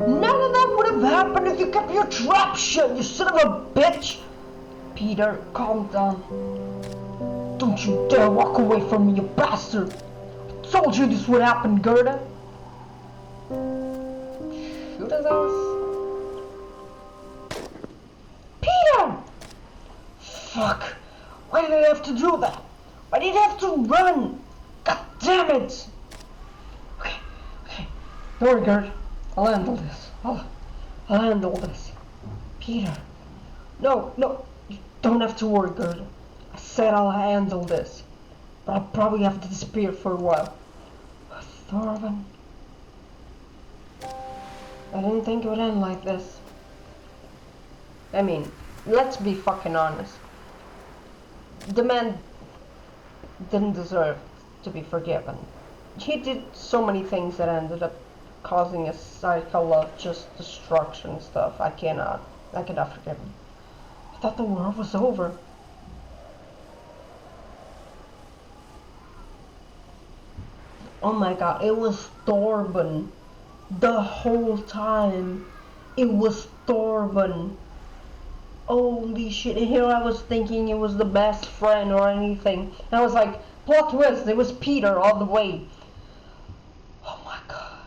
none of that would have happened if you kept your trap shut, you son of a bitch. Peter, calm down. Don't you dare walk away from me, you bastard. I told you this would happen, Gerda. Shoot his ass. Peter! Fuck. Why did I have to do that? Why did I have to run? God damn it! Okay. Don't worry, Gerda. I'll handle this. I'll handle this. Peter. No. You don't have to worry, Gerda. I said I'll handle this. But I'll probably have to disappear for a while. Thorvin. I didn't think it would end like this. I mean, let's be fucking honest. The man didn't deserve to be forgiven. He did so many things that ended up causing a cycle of just destruction and stuff. I cannot forgive him. I thought the war was over. Oh my god, it was Thorvin. The whole time. It was Thorvin. Holy shit, and here I was thinking it was the best friend or anything. And I was like, plot twist, it was Peter all the way. Oh my god.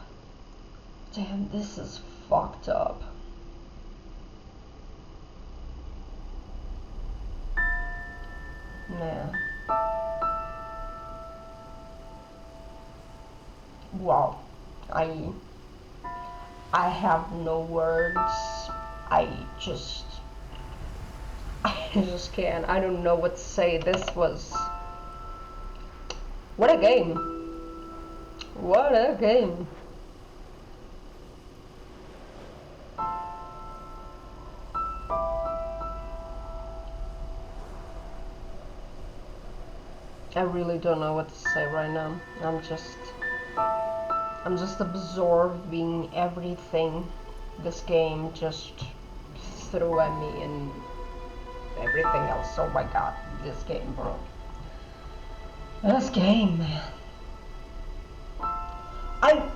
Damn, this is fucked up. Man. Wow. I have no words. I just can't. I don't know what to say. This was... What a game. What a game. I really don't know what to say right now. I'm just absorbing everything this game just threw at me and everything else. Oh my god, this game, bro. This game, man. I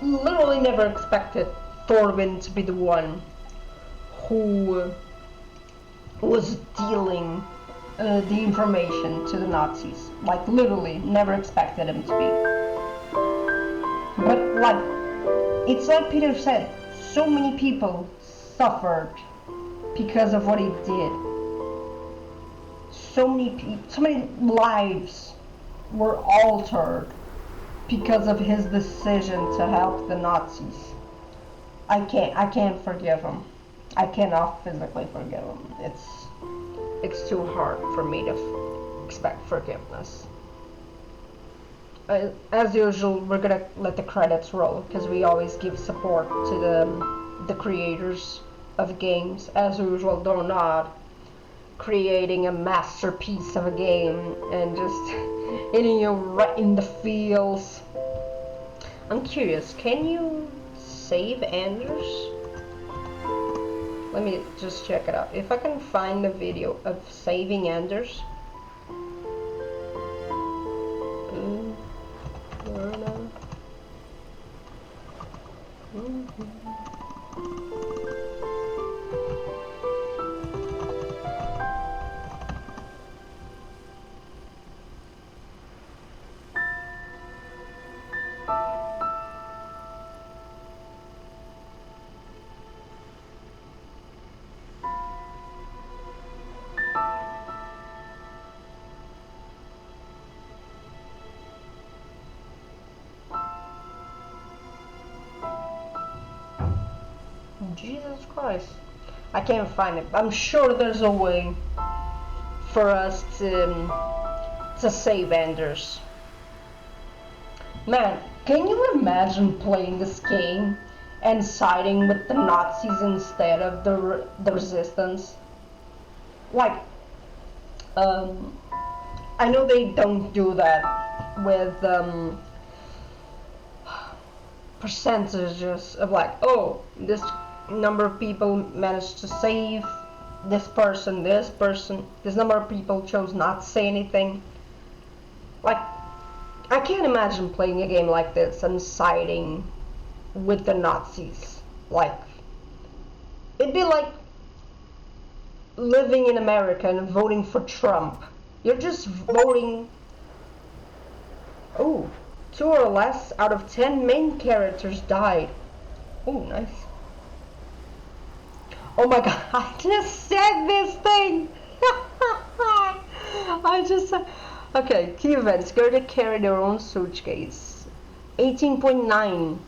literally never expected Thorvin to be the one who was dealing the information to the Nazis. Like, literally, never expected him to be. But, like, it's like Peter said, so many people suffered because of what he did. So many lives were altered because of his decision to help the Nazis. I can't forgive him. I cannot physically forgive him. It's too hard for me to expect forgiveness. As usual, we're gonna let the credits roll because we always give support to the creators of games. As usual, they're not creating a masterpiece of a game and just hitting you right in the feels. I'm curious, can you save Anders? Let me just check it out. If I can find a video of saving Anders. Jesus Christ. I can't find it. I'm sure there's a way for us to save Anders. Man, can you imagine playing this game and siding with the Nazis instead of the resistance? Like, I know they don't do that with percentages of like, oh, this number of people managed to save this person, this number of people chose not to say anything. Like, I can't imagine playing a game like this and siding with the Nazis. Like, it'd be like living in America and voting for Trump. You're just voting. Oh, 2 or less out of 10 main characters died. Oh, nice. Oh my god, I just said this thing! I just said... Okay, key events. Gerda carried her own suitcase. 18.9.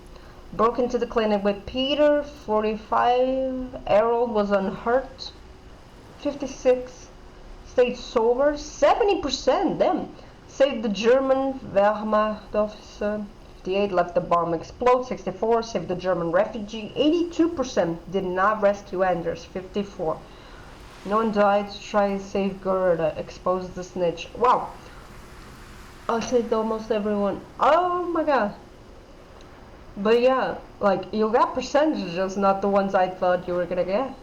Broke into the clinic with Peter. 45. Errol was unhurt. 56. Stayed sober. 70%, damn. Saved the German Wehrmacht officer. 58. Left the bomb explode. 64. Saved the German refugee. 82%. Did not rescue Anders. 54. No one died to try and save Gerda. Exposed the snitch. Wow. I saved almost everyone. Oh my god. But yeah, like, you got percentages, not the ones I thought you were gonna get.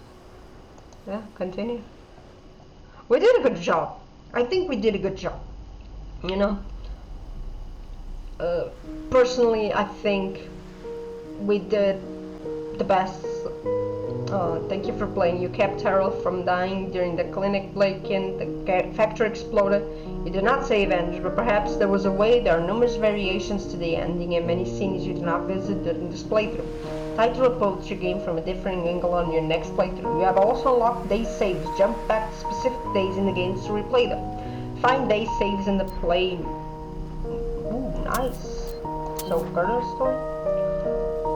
Yeah, continue. We did a good job. I think we did a good job. You know? Personally, I think we did the best. Thank you for playing. You kept Harold from dying during the clinic break-in. The factory exploded. You did not save Anders, but perhaps there was a way. There are numerous variations to the ending and many scenes you did not visit during this playthrough. Try to approach your game from a different angle on your next playthrough. You have also unlocked day saves. Jump back to specific days in the games to replay them. Find day saves in the play. Ooh, nice. So, Gerda's story?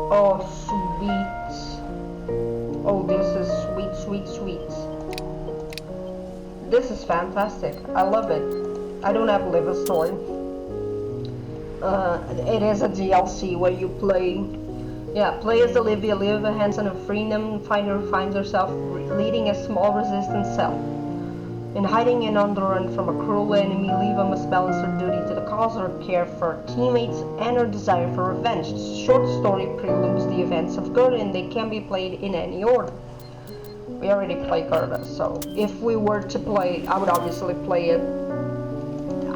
Oh, sweet. Oh, this is sweet, sweet, sweet. This is fantastic. I love it. I don't have live a story. It is a DLC where you play. Yeah, play as Olivia, live a hands-on of freedom. Finder finds herself leading a small resistance cell. In hiding and on the run from a cruel enemy, Leva must balance her duty to the cause, her care for her teammates, and her desire for revenge. The short story preludes the events of Gerda, and they can be played in any order. We already played Gerda, so if we were to play, I would obviously play it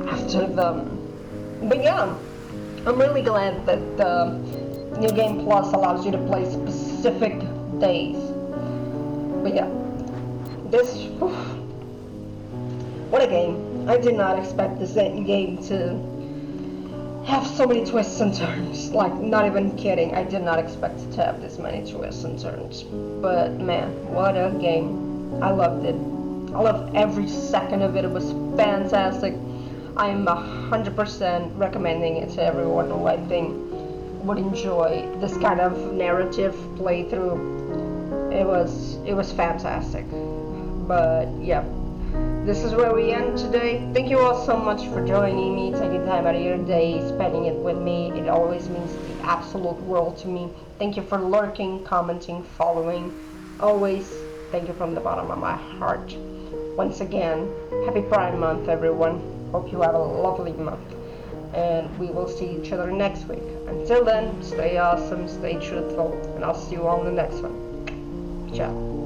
after them. But yeah, I'm really glad that the New Game Plus allows you to play specific days. But yeah, this... What a game. I did not expect this game to have so many twists and turns. Like, not even kidding. I did not expect it to have this many twists and turns. But man, what a game. I loved it. I loved every second of it. It was fantastic. I'm 100% recommending it to everyone who I think would enjoy this kind of narrative playthrough. It was fantastic. But yeah. This is where we end today. Thank you all so much for joining me, taking time out of your day, spending it with me. It always means the absolute world to me. Thank you for lurking, commenting, following. Always, thank you from the bottom of my heart. Once again, happy Pride Month, everyone. Hope you have a lovely month. And we will see each other next week. Until then, stay awesome, stay truthful, and I'll see you all in the next one. Ciao.